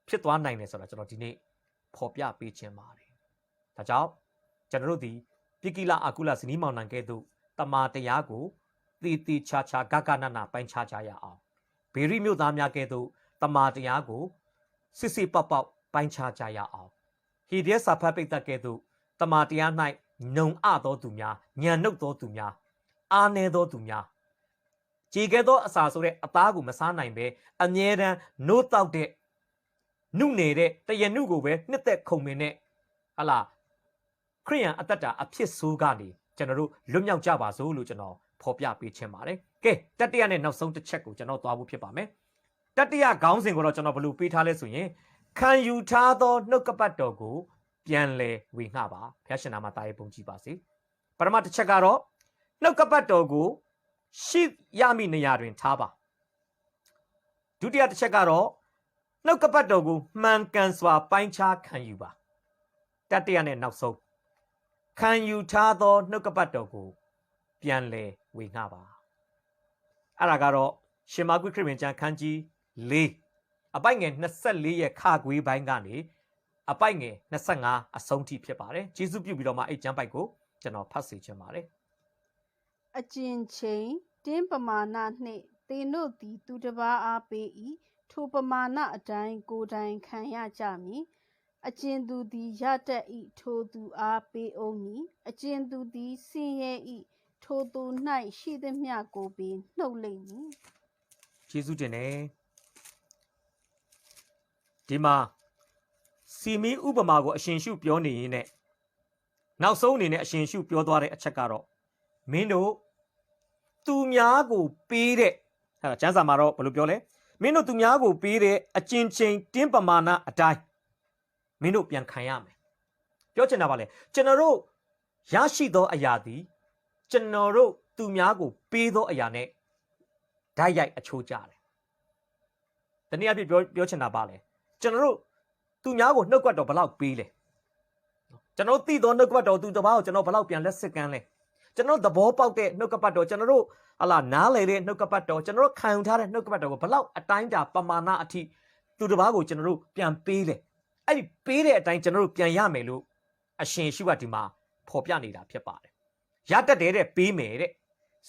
ဖြစ်သွားနိုင်တယ်ဆိုတော့ကျွန်တော်ဒီနေ့ဖော်ပြပေးခြင်းပါတယ်ဒါကြောင့်ကျွန်တော်တို့ဒီပြကိလအာကုလဇနီးမောင်နှံကဲ့သို့တမာတရားကိုတည်တည်ချာချာဂဂနနပိုင်းခြားကြရအောင်ဘေရိမြို့သားများကဲ့သို့တမာတရားကိုစစ်စစ်ပေါက်ပေါက်ပိုင်းခြားကြရအောင်ဟိဒေစာဖတ်ပိတ်တက်ကဲ့သို့တမာတရား၌နှုံအသောသူများညံနှုတ်သောသူများအာနေသောသူများကြည်ကဲသောအစာဆိုတဲ့အသားကိုမစားနိုင်ပဲအမြဲတမ်းနိုးတောက်တဲ့နုနေတဲ့တရနုကိုပဲနှစ်သက်ခုံမင်းနဲ့ဟလာခရိယန်အတ္တတာအဖြစ်ဆိုးကနေကျွန်တော်တို့လွတ်မြောက်ကြပါစို့လို့ကျွန်တော်ဖော်ပြပေးခြင်းပါတယ်ကဲတတိယနဲ့နောက်ဆုံးတစ်ချက်ကိုကျွန်တော်သွားဖို့ဖြစ်ပါမယ်တတိယခေါင်းစဉ်ကိုတော့ကျွန်တော်ဘယ်လိုပေးထားလဲဆိုရင်ခံယူထားသောနှုတ်ကပတ်တော်ကိုပြန်လဲဝေငှပါဘုရားရှင်နာမတာရေးပုံကြည့်ပါစေပထမတစ်ချက်ကတော့နှုတ်ကပတ်တော်ကိုရှိရမည့်နေရာတွင်ထားပါဒုတိယတစ်ချက်ကတော့နှုတ်ကပတ်တော်ကိုမှန်ကန်စွာပိုင်းခြားခံယူပါတတိယနဲ့နောက်ဆုံးခံယူထားသောနှုတ်ကပတ်တော်ကိုပြန်လဲဝေငှပါအဲ့ဒါကတော့ရှင်မာကုခရစ်ဝင်ကျမ်းခန်းကြီး၄အပိုက်ငယ်24ရဲ့ခခွေးပိုင်းကနေအပိုက်ငယ်25အဆုံးထိဖြစ်ပါတယ်ကျေးဇူးပြုပြီးတော့မှအဲ့ကျမ်းပိုက်ကိုကျွန်တော်ဖတ်စေချင်ပါတယ်အကျဉ်ချိန်တင်းပမာဏနှင့်သင်တို့သည်သူတစ်ပါးအားပေး၏ထိုပမာဏအတိုင်းကိုယ်တိုင်ခံရကြမည်အကျဉ်သူသည်ရတတ်၏ထိုသူအားပေးအောင်မည်အကျဉ်သူသည်ဆင်းရဲ၏ထိုသူ၌ရှိသည်မျှကိုပင်နှုတ်လိမ့်မည်ကျေးဇူးတင်တယ်ဒီမှာစီမီဥပမာကိုအရှင်ရှုပြောနေရင်းနဲ့နောက်ဆုံးအနေနဲ့အရှင်ရှုပြောသွားတဲ့အချက်ကတော့မင်းတို့သူများကိုပေးတဲ့ဟာကျမ်းစာမှာတော့ဘယ်လိုပြောလဲမင်းတို့သူများကိုပေးတဲ့အကျဉ်ချိန်တင်းပမာဏအတိုင်းမင်းတို့ပြန်ခံရမယ်ပြောချင်တာပါလေကျွန်တော်တို့ရရှိသောအရာသည်ကျွန်တော်တို့သူများကိုပေးသောအရာနဲ့ဓာတ်ရိုက်အချိုးကျတယ်တနည်းအားဖြင့်ပြောချင်တာပါလေကျွန်တော်တို့သူများကိုနှုတ်ကပတ်တော်ဘယ်လောက်ပေးလဲကျွန်တော်သိသောနှုတ်ကပတ်တော်သူတစ်ပါးကိုကျွန်တော်ဘယ်လောက်ပြန်လက်စစ်ကမ်းလဲကျွန်တော်သဘောပေါက်တဲ့နှုတ်ကပတ်တော်ကျွန်တော်တို့ဟလာနားလည်တဲ့နှုတ်ကပတ်တော်ကျွန်တော်တို့ခံယူထားတဲ့နှုတ်ကပတ်တော်ကိုဘယ်လောက်အတိုင်းတာပမာဏအထိသူတစ်ပါးကိုကျွန်တော်တို့ပြန်ပေးလဲအဲ့ဒီပေးတဲ့အတိုင်းကျွန်တော်တို့ပြန်ရမယ်လို့အရှင်ရှုကဒီမှာဖော်ပြနေတာဖြစ်ပါတယ်ရတတ်တယ်တဲ့ပေးမယ်တဲ့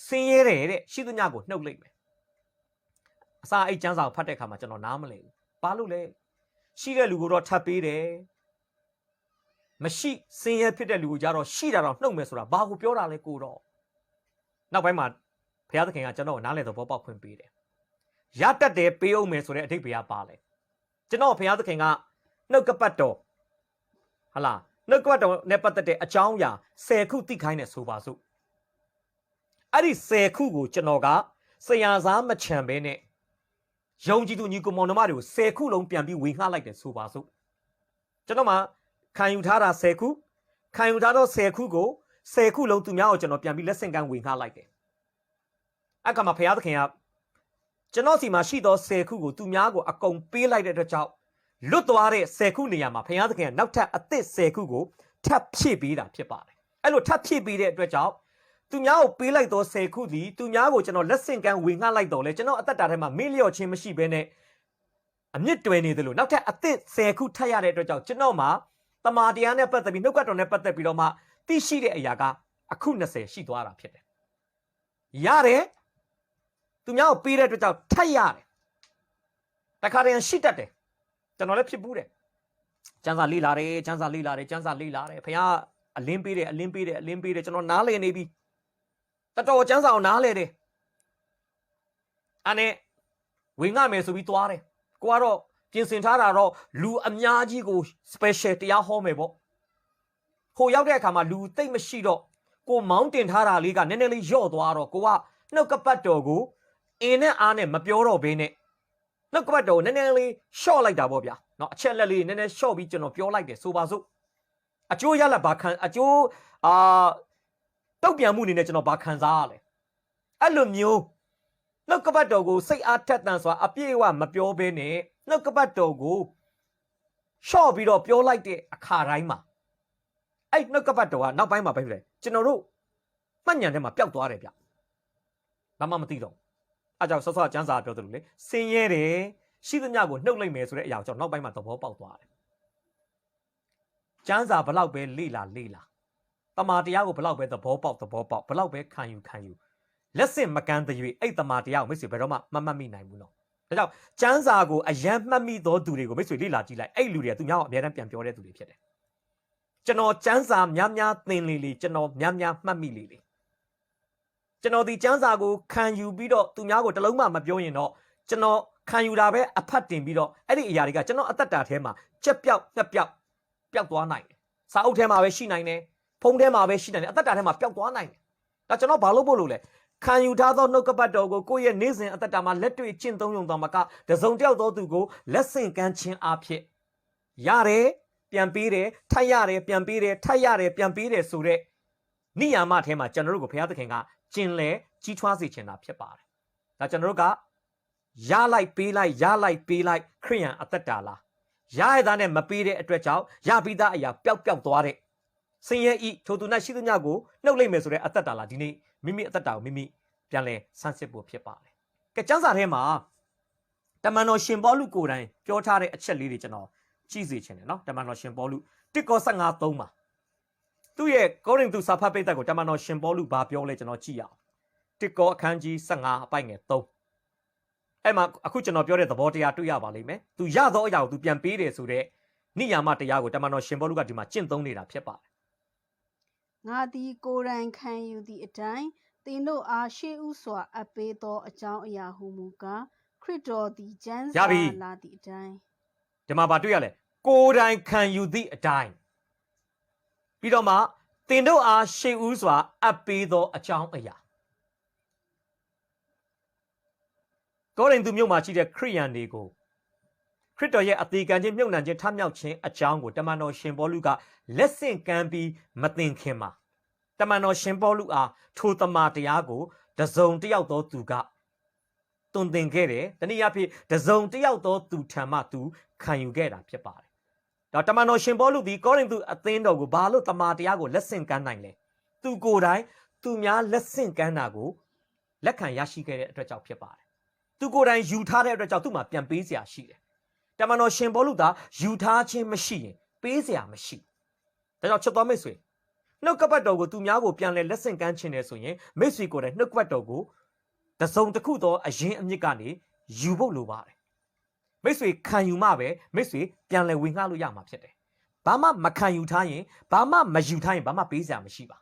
ဆင်းရဲတယ်တဲ့ရှိသမျှကိုနှုတ်လိုက်မယ်အစာအိတ်ကျမ်းစာကိုဖတ်တဲ့အခါမှာကျွန်တော်နားမလည်ဘူးဘာလို့လဲရှိတဲ့လူကိုတော့ထပ်ပေးတယ်မရှိဆင်းရဲဖြစ်တဲ့လူကိုကြတော့ရှိတာတော့နှုတ်မယ်ဆိုတာဘာကိုပြောတာလဲကိုတော့နောက်ပိုင်းမှာဘုရားသခင်ကကျွန်တော်ကိုနားလည်တော့ဘောပေါက်ခွင့်ပေးတယ်ရတတ်တယ်ပေးအောင်မယ်ဆိုတဲ့အဓိပ္ပာယ်ကပါလဲကျွန်တော်ဘုရားသခင်ကနှုတ်ကပတ်တော်ဟလာနှုတ်ကပတ်တော်နဲ့ပတ်သက်တဲ့အကြောင်းအရာ10ခုသိခိုင်းနေဆိုပါစို့အဲ့ဒီ10ခုကိုကျွန်တော်ကဆရာစားမချံပဲနဲ့ယုံကြည်သူညီကိုမောင်နှမတွေကို10ခုလုံးပြန်ပြီးဝေငှလိုက်တယ်ဆိုပါစို့ကျွန်တော်မှခံယူထားတာ10ခုခံယူထားတော့10ခုကို10ခုလုံးသူများကိုကျွန်တော်ပြန်ပြီးလက်ဆင့်ကမ်းဝေငှလိုက်တယ်အဲ့ကမှာဘုရားသခင်ကကျွန်တော်စီမှာရှိသော10ခုကိုသူများကိုအကုန်ပေးလိုက်တဲ့အတွက်ကြောင့်လွတ်သွားတဲ့10ခုနေရာမှာဘုရားသခင်ကနောက်ထပ်အသစ်10ခုကိုထပ်ဖြည့်ပေးတာဖြစ်ပါတယ်အဲ့လိုထပ်ဖြည့်ပေးတဲ့အတွက်ကြောင့်သူများကိုပေးလိုက်သော10ခုသည်သူများကိုကျွန်တော်လက်ဆင့်ကမ်းဝေငှလိုက်တော့လေကျွန်တော်အသက်တာထဲမှာမေ့လျော့ခြင်းမရှိဘဲနဲ့အမြင့်တွယ်နေတယ်လို့နောက်ထပ်အသစ်10ခုထပ်ရတဲ့အတွက်ကြောင့်ကျွန်တော်မှာတမာတရားနဲ့ပတ်သက်ပြီးနှုတ်ကပတ်တော်နဲ့ပတ်သက်ပြီးတော့မှသိရှိတဲ့အရာကအခု20ရှိသွားတာဖြစ်တယ်ရတယ်သူများကိုပေးတဲ့အတွက်ကြောင့်ထပ်ရတယ်တခါတည်းရှိတတ်တယ်ကျွန်တော်လည်းဖြစ်ဘူးတယ်ကျမ်းစာလေ့လာတယ်ကျမ်းစာလေ့လာတယ်ကျမ်းစာလေ့လာတယ်ဘုရားအလင်းပေးတယ်အလင်းပေးတယ်အလင်းပေးတယ်ကျွန်တော်နားလည်နေပြီတော်ကျမ်းစာကိုနားလည်တယ်အဲ့နဲ့ဝင်ငှမယ်ဆိုပြီးသွားတယ်ကိုကတော့ပြင်ဆင်ထားတာတော့လူအများကြီးကို special တရားဟောမယ်ပေါ့ဟိုရောက်တဲ့အခါမှာလူသိမ့်မရှိတော့ကိုမောင်းတင်ထားတာလေးကနည်းနည်းလေးယော့သွားတော့ကိုကနှုတ်ကပတ်တော်ကိုအင်းနဲ့အားနဲ့မပြောတော့ဘဲနဲ့နှုတ်ကပတ်တော်ကိုနည်းနည်းလေးရှော့လိုက်တာပေါ့ဗျာเนาะအချက်လက်လေးနည်းနည်းရှော့ပြီးကျွန်တော်ပြောလိုက်တယ်ဆိုပါစို့အကျိုးရလဘာခံအကျိုးတုတ်ပြန်မှုအနေနဲ့ကျွန်တော်ဘာခံစားရလဲအဲ့လိုမျိုးနှုတ်ကပတ်တော်ကိုစိတ်အားထက်သန်စွာအပြည့်အဝမပြောဘဲနဲ့နှုတ်ကပတ်တော်ကို ရှော့ပြီးတော့ပြောလိုက်တဲ့အခါတိုင်းမှာအဲ့နှုတ်ကပတ်တော်ကနောက်ပိုင်းမှာပဲဖြစ်တယ်ကျွန်တော်တို့မှတ်ဉာဏ်ထဲမှာပျောက်သွားတယ်ဗျဘာမှမသိတော့အဲ့ကြောင့်ဆော့ဆော့ကျန်းစာပြောသလိုလေစင်ရဲတယ်ရှိသမျှကိုနှုတ်လိုက်မယ်ဆိုတဲ့အရာကိုကျွန်တော်နောက်ပိုင်းမှာသဘောပေါက်သွားတယ်ကျန်းစာဘလောက်ပဲလေ့လာတမာတရားကိုဘလောက်ပဲသဘောပေါက်ဘလောက်ပဲခံယူလက်စင်မကန်းတဲ့၍အဲ့တမာတရားကိုမိတ်ဆွေဘယ်တော့မှမမှတ်မိနိုင်ဘူးနော်ဒါကြောင့်ကျန်းစာကိုအယံမှတ်မိသောသူတွေကိုမိတ်ဆွေလေ့လာကြည့်လိုက်အဲ့လူတွေကသူများကိုအများအားပြန်ပြောတဲ့သူတွေဖြစ်တယ်ကျွန်တော်ကျန်းစာများသင်လေကျွန်တော်များမှတ်မိလေကျွန်တော်ဒီကျန်းစာကိုခံယူပြီးတော့သူများကိုတလုံးမှမပြောရင်တော့ကျွန်တော်ခံယူတာပဲအဖတ်တင်ပြီးတော့အဲ့ဒီအရာတွေကကျွန်တော်အသက်တာထဲမှာချက်ပြောက်ညက်ပြောက်ပျောက်သွားနိုင်တယ်စာအုပ်ထဲမှာပဲရှိနိုင်တယ်ဖုန်းထဲမှာပဲရှိနိုင်တယ်အသက်တာထဲမှာပျောက်သွားနိုင်တယ်ဒါကျွန်တော်ဘာလို့ပို့လို့လဲခံယူထားသောနှုတ်ကပတ်တော်ကိုကိုယ့်ရဲ့နေ့စဉ်အသက်တာမှာလက်တွေ့ကျင့်သုံးရုံတော်မှာကတစုံတယောက်သောသူကိုလက်ဆင့်ကမ်းခြင်းအဖြစ်ရတယ်ပြန်ပေးတယ်ထပ်ရတယ်ပြန်ပေးတယ်ထပ်ရတယ်ပြန်ပေးတယ်ဆိုတဲ့နိယာမထဲမှာကျွန်တော်တို့ကိုဘုရားသခင်ကကျင်လဲကြီးထွားစေချင်တာဖြစ်ပါတယ်ဒါကျွန်တော်တို့ကရလိုက်ပေးလိုက်ခရိယန်အသက်တာလားရရတဲ့နဲ့မပေးတဲ့အတွက်ကြောင့်ရပြီးသားအရာပျောက်သွားတဲ့ဆင်းရဲဤထိုသူ၌ရှိသမျှကိုနှုတ်လိုက်မယ်ဆိုတဲ့အသက်တာလားဒီနေ့မိမိအသက်တာကိုမိမိပြန်လဲဆန်းစစ်ဖို့ဖြစ်ပါတယ်ကဲကျမ်းစာထဲမှာတမန်တော်ရှင်ပေါလုကိုယ်တိုင်ပြောထားတဲ့အချက်လေးတွေကျွန်တော်ကြည့်စေချင်တယ်နော်တမန်တော်ရှင်ပေါလု1ကော15:3မှာသူ့ရဲ့ကောရိန္သုစာဖတ်ပိဿကိုတမန်တော်ရှင်ပေါလုဘာပြောလဲကျွန်တော်ကြည့်ရအောင်1ကောအခန်းကြီး15အပိုင်ငယ်3အဲ့မှာအခုကျွန်တော်ပြောတဲ့သဘောတရားတွေ့ရပါလိမ့်မယ်သူရသောအရာကိုသူပြန်ပေးတယ်ဆိုတဲ့နိယာမတရားကိုတမန်တော်ရှင်ပေါလုကဒီမှာကျင့်သုံးနေတာဖြစ်ပါတယ်ငါသည်ကိုယ်တိုင်ခံယူသည့်အတိုင်းသင်တို့အားရှေးဥစွာအပ်ပေးသောအကြောင်းအရာဟုမူကားခရစ်တော်သည်ကျမ်းစာလာသည့်အတိုင်းဒီမှာဗာတွေ့ရလဲကိုယ်တိုင်ခံယူသည့်အတိုင်းပြီးတော့မှသင်တို့အားရှေးဥစွာအပ်ပေးသောအကြောင်းအရာကောရိန္သုမြို့မှာရှိတဲ့ခရိယန်တွေကိုခရစ်တော်ရဲ့အသေးခံခြင်းမြုပ်နှံခြင်းထမြောက်ခြင်းအကြောင်းကိုတမန်တော်ရှင်ပေါလုကလက်ဆင့်ကမ်းပြီးမသင်ခင်မှာတမန်တော်ရှင်ပေါလုအားထိုတမန်တရားကိုတစုံတစ်ယောက်သောသူကတွင်သင်ခဲ့တယ်တနည်းအားဖြင့်တစုံတစ်ယောက်သောသူထံမှသူခံယူခဲ့တာဖြစ်ပါတယ်ဒါတမန်တော်ရှင်ပေါလုဒီကောရိန္သုအသင်းတော်ကိုဘာလို့တမန်တရားကိုလက်ဆင့်ကမ်းနိုင်လဲသူကိုယ်တိုင်သူများလက်ဆင့်ကမ်းတာကိုလက်ခံရရှိခဲ့တဲ့အတွက်ကြောင့်ဖြစ်ပါတယ်သူကိုယ်တိုင်ယူထားတဲ့အတွက်ကြောင့်သူ့မှာပြန်ပေးစရာရှိတယ်တမန်တော်ရှင်ပေါလုသာယူထားခြင်းမရှိရင်ပေးစရာမရှိဒါကြောင့်ချက်တော်မိတ်ဆွေနှုတ်ကပတ်တော်ကိုသူများကိုပြန်လဲလက်ဆင့်ကမ်းခြင်းတယ်ဆိုရင်မိတ်ဆွေကိုယ်တိုင်နှုတ်ကပတ်တော်ကိုတစုံတစ်ခုသောအရင်အမြစ်ကနေယူဖို့လိုပါတယ်မိတ်ဆွေခံယူမှပဲမိတ်ဆွေပြန်လဲဝင်ငှလို့ရမှာဖြစ်တယ်ဘာမှမခံယူထားရင်ဘာမှမယူထားရင်ဘာမှပေးစရာမရှိပါ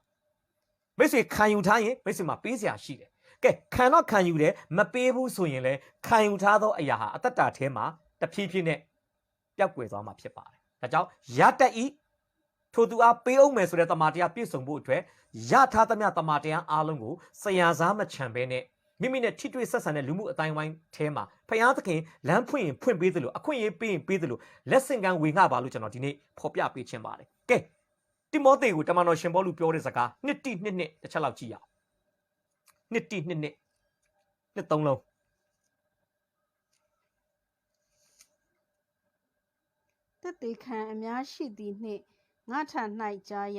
မိတ်ဆွေခံယူထားရင်မိတ်ဆွေမှာပေးစရာရှိတယ်ကဲခံတော့ခံယူတယ်မပေးဘူးဆိုရင်လဲခံယူထားသောအရာဟာအသက်တာထဲမှာတဖြည်းဖြည်းနဲ့ပျောက်ကွယ်သွားမှာဖြစ်ပါတယ်ဒါကြောင့်ရတတ်ဤထိုသူအားပေးအောင်မယ်ဆိုတဲ့တမန်တရားပြည့်စုံဖို့အတွက်ရထားသမျှတမန်တရားအားလုံးကိုဆရာစားမချံဘဲနဲ့မိမိနဲ့ထိတွေ့ဆက်ဆံတဲ့လူမှုအတိုင်းဝိုင်းထဲမှာဖယားသခင်လမ်းဖွင့်ရင်ဖွင့်ပေးသလိုအခွင့်အရေးပေးရင်ပေးသလိုလက်ဆင့်ကမ်းဝေငှပါလို့ကျွန်တော်ဒီနေ့ဖော်ပြပေးခြင်းပါတယ်ကဲတိမောသေကိုတမန်တော်ရှင်ပေါလုပြောတဲ့စကားနှစ်တစ်ချက်လောက်ကြည့်ရအောင်နှစ်သုံးလုံးသက်သေခံအများရှိသည်နှင့်ငါထံ၌ကြား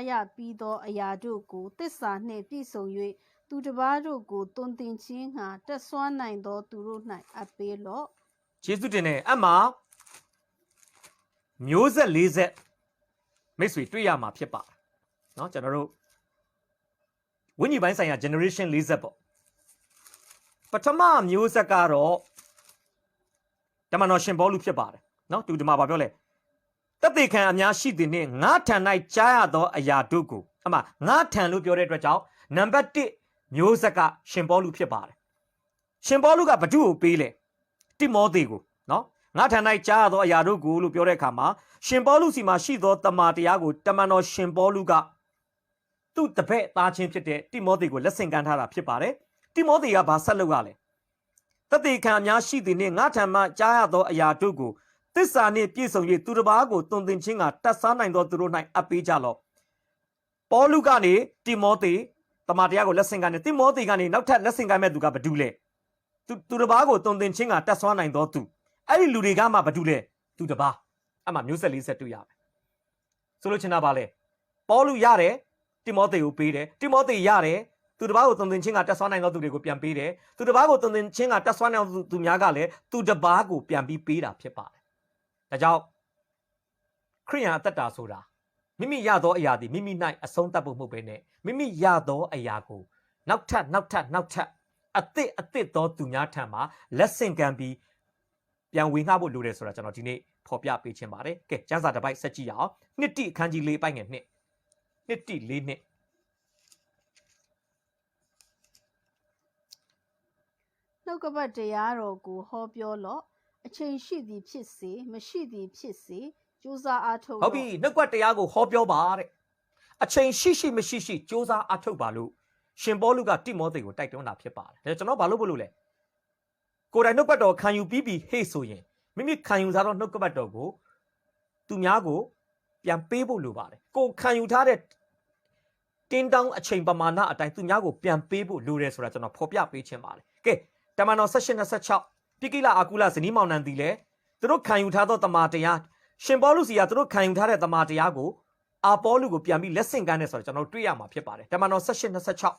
ရပြီးသောအရာတို့ကိုသစ္စာနှင့်ပြည့်စုံ၍သူတစ်ပါးတို့ကိုတွင်တင်ခြင်းငှာတက်ဆွမ်းနိုင်သောသူတို့၌အပ်ပေးလော့ယေရှုတင်တဲ့အမှမျိုးဆက်၄ဆက်မိတ်ဆွေတွေ့ရမှာဖြစ်ပါတယ်เนาะကျွန်တော်တို့ဝိညာဉ်ပိုင်းဆိုင်ရာ generation ၄ဆက်ပေါ့ပထမမျိုးဆက်ကတော့တမန်တော်ရှင်ပေါလုဖြစ်ပါတယ်เนาะသူဒီမှာဗာပြောလဲတသက်ခံအများရှိသည်နှင့်ငါထံ၌ကြားရသောအရာတို့ကိုငါထံလို့ပြောတဲ့အတွက်ကြောင့်နံပါတ်1မျိုးဆက်ကရှင်ပေါလုဖြစ်ပါတယ်ရှင်ပေါလုကဘု து ကိုပေးလဲတိမောသေကိုเนาะငါထံ၌ကြားရသောအရာတို့ကိုလို့ပြောတဲ့အခါမှာရှင်ပေါလုစီမှာရှိသောတမန်တရားကိုတမန်တော်ရှင်ပေါလုကသူ့တပည့်သားချင်းဖြစ်တဲ့တိမောသေကိုလက်ဆင့်ကမ်းထားတာဖြစ်ပါတယ်တိမောသေကဘာဆက်လုပ်ရလဲတသက်ခံအများရှိသည်နှင့်ငါထံမှကြားရသောအရာတို့ကိုသစ္စာနှင့်ပြည့်စုံ၍သူတစ်ပါးကိုတွင်တင်ခြင်းကတတ်စားနိုင်သောသူတို့၌အပ်ပေးကြလော့ပေါလုကနေတိမောသေတမန်တရားကိုလက်ဆင့်ကမ်းတယ်တိမောသေကနေနောက်ထပ်လက်ဆင့်ကမ်းမဲ့သူကဘာတူလဲသူတစ်ပါးကိုတွင်တင်ခြင်းကတတ်စားနိုင်သောသူအဲ့ဒီလူတွေကမှဘာတူလဲ သူတပါအမှမျိုးဆက်လေးဆက်တွေ့ရမယ်ဆိုလို့ချင်တာပါလေပေါလုရတယ်တိမောသေကိုပေးတယ်တိမောသေရတယ်သူတပါကိုတုံသင်ချင်းကတက်ဆွမ်းနိုင်သောသူတွေကိုပြန်ပေးတယ်သူတပါကိုတုံသင်ချင်းကတက်ဆွမ်းနိုင်သောသူများကလည်းသူတပါကိုပြန်ပြီးပေးတာဖြစ်ပါတယ်ဒါကြောင့်ခရိယန်အသက်တာဆိုတာမိမိရသောအရာသည်မိမိ၌အဆုံးသတ်ဖို့မဟုတ်ဘဲနဲ့မိမိရသောအရာကိုနောက်ထပ်အသစ်သောသူများထံမှာလက်ဆင့်ကမ်းပြီးပြန်ဝေငှဖို့လိုတယ်ဆိုတာကျွန်တော်ဒီနေ့ဖော်ပြပေးခြင်းပါတယ်ကဲကျမ်းစာတစ်ပိုက်ဆက်ကြည့်ရအောင်နှစ်တိအခန်းကြီး၄ပိုက်ငယ်နှစ်တိ၄နှစ်နှုတ်ကပတ်တရားတော်ကိုဟောပြောလော့အချိန်ရှိသည်ဖြစ်စေမရှိသည်ဖြစ်စေကြိုးစားအားထုတ်ဟုတ်ပြီနှုတ်ကပတ်တရားကိုဟောပြောပါတဲ့အချိန်ရှိမရှိကြိုးစားအားထုတ်ပါလို့ရှင်ပေါလုကတိမောသေကိုတိုက်တွန်းတာဖြစ်ပါတယ်ဒါကျွန်တော်ဘာလို့လဲကိုယ်တိုင်နှုတ်ကပတ်တော်ခံယူပြီးဟေ့ဆိုရင်မိမိခံယူထားသောနှုတ်ကပတ်တော်ကိုသူများကိုပြန်ပေးဖို့လိုပါတယ်ကိုခံယူထားတဲ့တင်းတောင်းအချိန်ပမာဏအတိုင်းသူများကိုပြန်ပေးဖို့လိုတယ်ဆိုတာကျွန်တော်ဖော်ပြပေးခြင်းပါတယ်ကဲတမန်တော်18-26ပြကိလအာကုလဇနီးမောင်နှံသည်လည်းသူတို့ခံယူထားသောတမန်တရားရှင်ပေါလုစီကသူတို့ခံယူထားတဲ့တမန်တရားကိုအာပေါလုကိုပြန်ပြီးလက်ဆင့်ကမ်းတယ်ဆိုတော့ကျွန်တော်တွေ့ရမှာဖြစ်ပါတယ်တမန်တော်18-26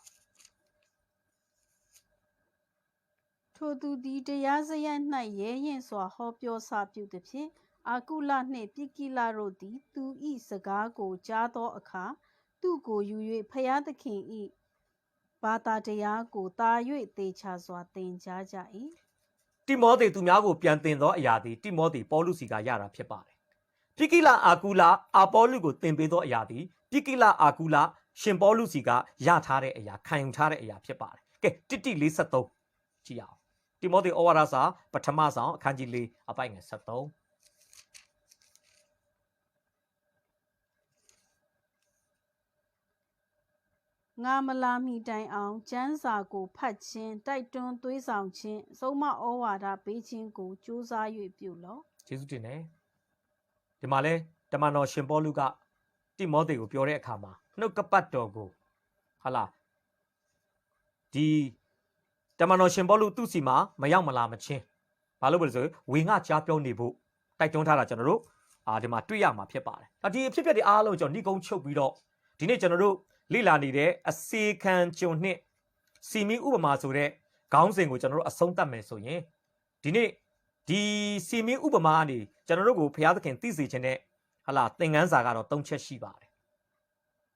ထိုသူသည်တရားစရပ်၌ရဲရင်စွာဟောပြောစာပြုသည်ဖြင့်အာကုလနှင့်ပြကိလတို့သည်သူ၏စကားကိုကြားသောအခါသူကိုယူ၍ဖျားသခင်၏ဘာသာတရားကိုတာ၍သေချာစွာသင်ကြားကြ၏တိမောသေသူများကိုပြန်သင်သောအရာသည်တိမောသေပေါလုစီကရတာဖြစ်ပါတယ်ပြကိလအာကုလအာပေါလုကိုသင်ပေးသောအရာသည်ပြကိလအာကုလရှင်ပေါလုစီကရထားတဲ့အရာခံယူထားတဲ့အရာဖြစ်ပါတယ်ကဲတိ43ကြည့်အောင်တိမောသေဩဝါဒစာပထမဆောင်အခန်းကြီး4အပိုင်ငယ်73ငါမလာမီတိုင်အောင်ကျမ်းစာကိုဖတ်ခြင်းတိုက်တွန်းသွေးဆောင်ခြင်းဆုံးမဩဝါဒပေးခြင်းကိုကြိုးစား၍ပြုလော့ယေရှုတင်တယ်ဒီမှာလဲတမန်တော်ရှင်ပေါလုကတိမောသေကိုပြောတဲ့အခါမှာနှုတ်ကပတ်တော်ကိုဟာလားဒီတမန်တော်ရှင်ပေါလုသူ့စီမှာမရောက်မလာမချင်းဘာလို့လဲဆိုဝေငှကြားပြောနေဖို့တိုက်တွန်းထားတာကျွန်တော်တို့ဒီမှာတွေ့ရမှာဖြစ်ပါတယ်ဒီအဖြစ်အပျက်တွေအားလုံးကျွန်တော်နှိကုံးချုပ်ပြီးတော့ဒီနေ့ကျွန်တော်တို့လေ့လာနေတဲ့အစေခံကျွန်နှစ်စီမီဥပမာဆိုတဲ့ခေါင်းစဉ်ကိုကျွန်တော်တို့အဆုံးသတ်မယ်ဆိုရင်ဒီနေ့ဒီစီမီဥပမာကနေကျွန်တော်တို့ကိုဘုရားသခင်သိစေခြင်းနဲ့ဟာလာသင်ခန်းစာကတော့၃ချက်ရှိပါတယ်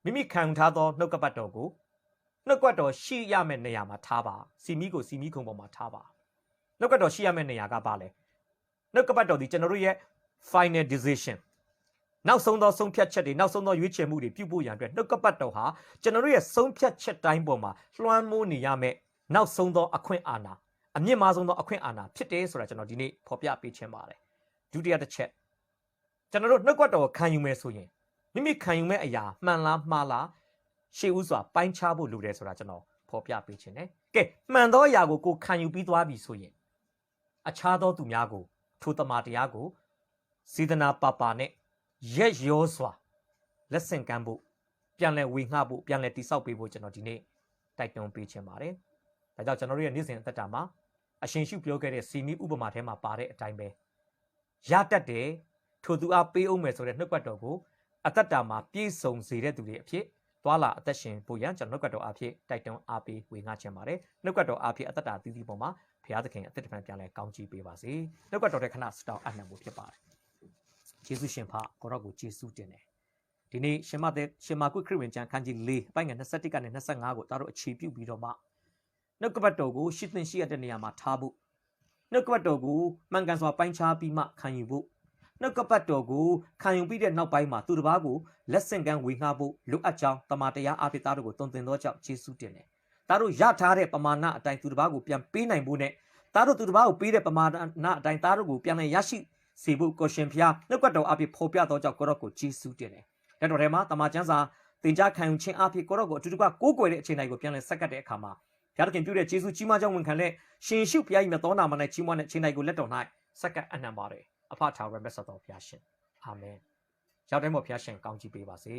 မိမိခံထားသောနှုတ်ကပတ်တော်ကိုနှုတ်ကပတ်တော်ရှိရမယ့်နေရာမှာထားပါစီမီကိုစီမီခုံပေါ်မှာထားပါနှုတ်ကပတ်တော်ရှိရမယ့်နေရာကဘာလဲနှုတ်ကပတ်တော်ဒီကျွန်တော်တို့ရဲ့ final decisionနောက်ဆုံးသောဆုံးဖြတ်ချက်တွေနောက်ဆုံးသောရွေးချယ်မှုတွေပြုဖို့ရန်အတွက်နှုတ်ကပတ်တော်ဟာကျွန်တော်တို့ရဲ့ဆုံးဖြတ်ချက်တိုင်းပေါ်မှာလွှမ်းမိုးနေရမယ့်နောက်ဆုံးသောအခွင့်အာဏာအမြင့်မားဆုံးသောအခွင့်အာဏာဖြစ်တယ်ဆိုတာကျွန်တော်ဒီနေ့ဖော်ပြပေးခြင်းပါတယ်ဒုတိယတစ်ချက်ကျွန်တော်တို့နှုတ်ကပတ်တော်ခံယူမယ်ဆိုရင်မိမိခံယူမဲ့အရာမှန်လားမှားလားရှေ့ဦးစွာပိုင်းခြားဖို့လိုတယ်ဆိုတာကျွန်တော်ဖော်ပြပေးခြင်းတယ်ကဲမှန်သောအရာကိုကိုခံယူပြီးသွားပြီဆိုရင်အခြားသောသူများကိုထိုတမန်တရားကိုစေတနာပါပါနဲ့ရက်ရောစွာလက်ဆင့်ကမ်းဖို့ပြန်လည်ဝေငှဖို့ပြန်လည်တိဆောက်ပေးဖို့ကျွန်တော်ဒီနေ့တိုက်တွန်းပေးခြင်းပါတယ်။ဒါကြောင့်ကျွန်တော်တို့ရဲ့နေ့စဉ်အသက်တာမှာအရှင်ရှုပြောခဲ့တဲ့စီမီဥပမာထဲမှာပါတဲ့အတိုင်းပဲရတတ်တယ်ထိုသူအားပေးအောင်မယ်ဆိုတဲ့နှုတ်ကပတ်တော်ကိုအသက်တာမှာပြည့်စုံစေတဲ့သူတွေအဖြစ်သွာလာအသက်ရှင်ဖို့ရန်ကျွန်တော်နှုတ်ကပတ်တော်အဖြစ်တိုက်တွန်းအားပေးဝေငှချင်ပါတယ်။နှုတ်ကပတ်တော်အဖြစ်အသက်တာတည်တည်ပေါ်မှာဘုရားသခင်အသက်တပံပြန်လည်ကောင်းချီးပေးပါစေ။နှုတ်ကပတ်တော်တဲ့ခဏစတောင်းအနှံဖို့ဖြစ်ပါတယ်။ယေရှုရှင်ဖကိုရောကိုယေရှုတင်တယ်ဒီနေ့ရှင်မကွခရစ်ဝင်ကျမ်းခန်းကြီး4အပိုင်ငယ်21ကနေ25ကိုသားတို့အခြေပြုပြီးတော့မှနှုတ်ကပတ်တော်ကိုရှိသင်ရှိရတဲ့နေရာမှာထားဖို့နှုတ်ကပတ်တော်ကိုမှန်ကန်စွာပိုင်းခြားပြီးမှခံယူဖို့နှုတ်ကပတ်တော်ကိုခံယူပြီးတဲ့နောက်ပိုင်းမှာသူတစ်ပါးကိုလက်ဆင့်ကမ်းဝေငှဖို့လိုအပ်ကြောင်းတမန်တရားအဖြစ်သားတို့ကိုတုံသင်သောကြောင့်ယေရှုတင်တယ်သားတို့ရထားတဲ့ပမာဏအတိုင်းသူတစ်ပါးကိုပြန်ပေးနိုင်ဖို့နဲ့သားတို့သူတစ်ပါးကိုပေးတဲ့ပမာဏအတိုင်းသားတို့ကိုပြန်လည်ရရှိစေဖို့ကိုရှင်ဖျားနှုတ်ကပတ်တော်အဖြစ်ဖော်ပြသောကြောင့်ကိုရော့ကိုယေရှုတင်တယ်လက်တော်ထဲမှာတမန်ကျမ်းစာသင်ကြားခံယူခြင်းအဖြစ်ကိုရော့ကိုအတူတူကကိုးကွယ်တဲ့အချိန်တိုင်းကိုပြန်လည်ဆက်ကပ်တဲ့အခါမှာဘုရားသခင်ပြုတဲ့ယေရှုကြီးမားကြောင်းဝန်ခံတဲ့ရှင်ရှုဘုရား၏မြတ်သောနာမ၌ကြီးမွားတဲ့အချိန်တိုင်းကိုလက်တော်၌ဆက်ကပ်အနှံပါတယ်အဖထာဝရမြတ်စွာဘုရားရှင်အာမင်ရောက်တိုင်းမှာဘုရားရှင်ကောင်းချီးပေးပါစေ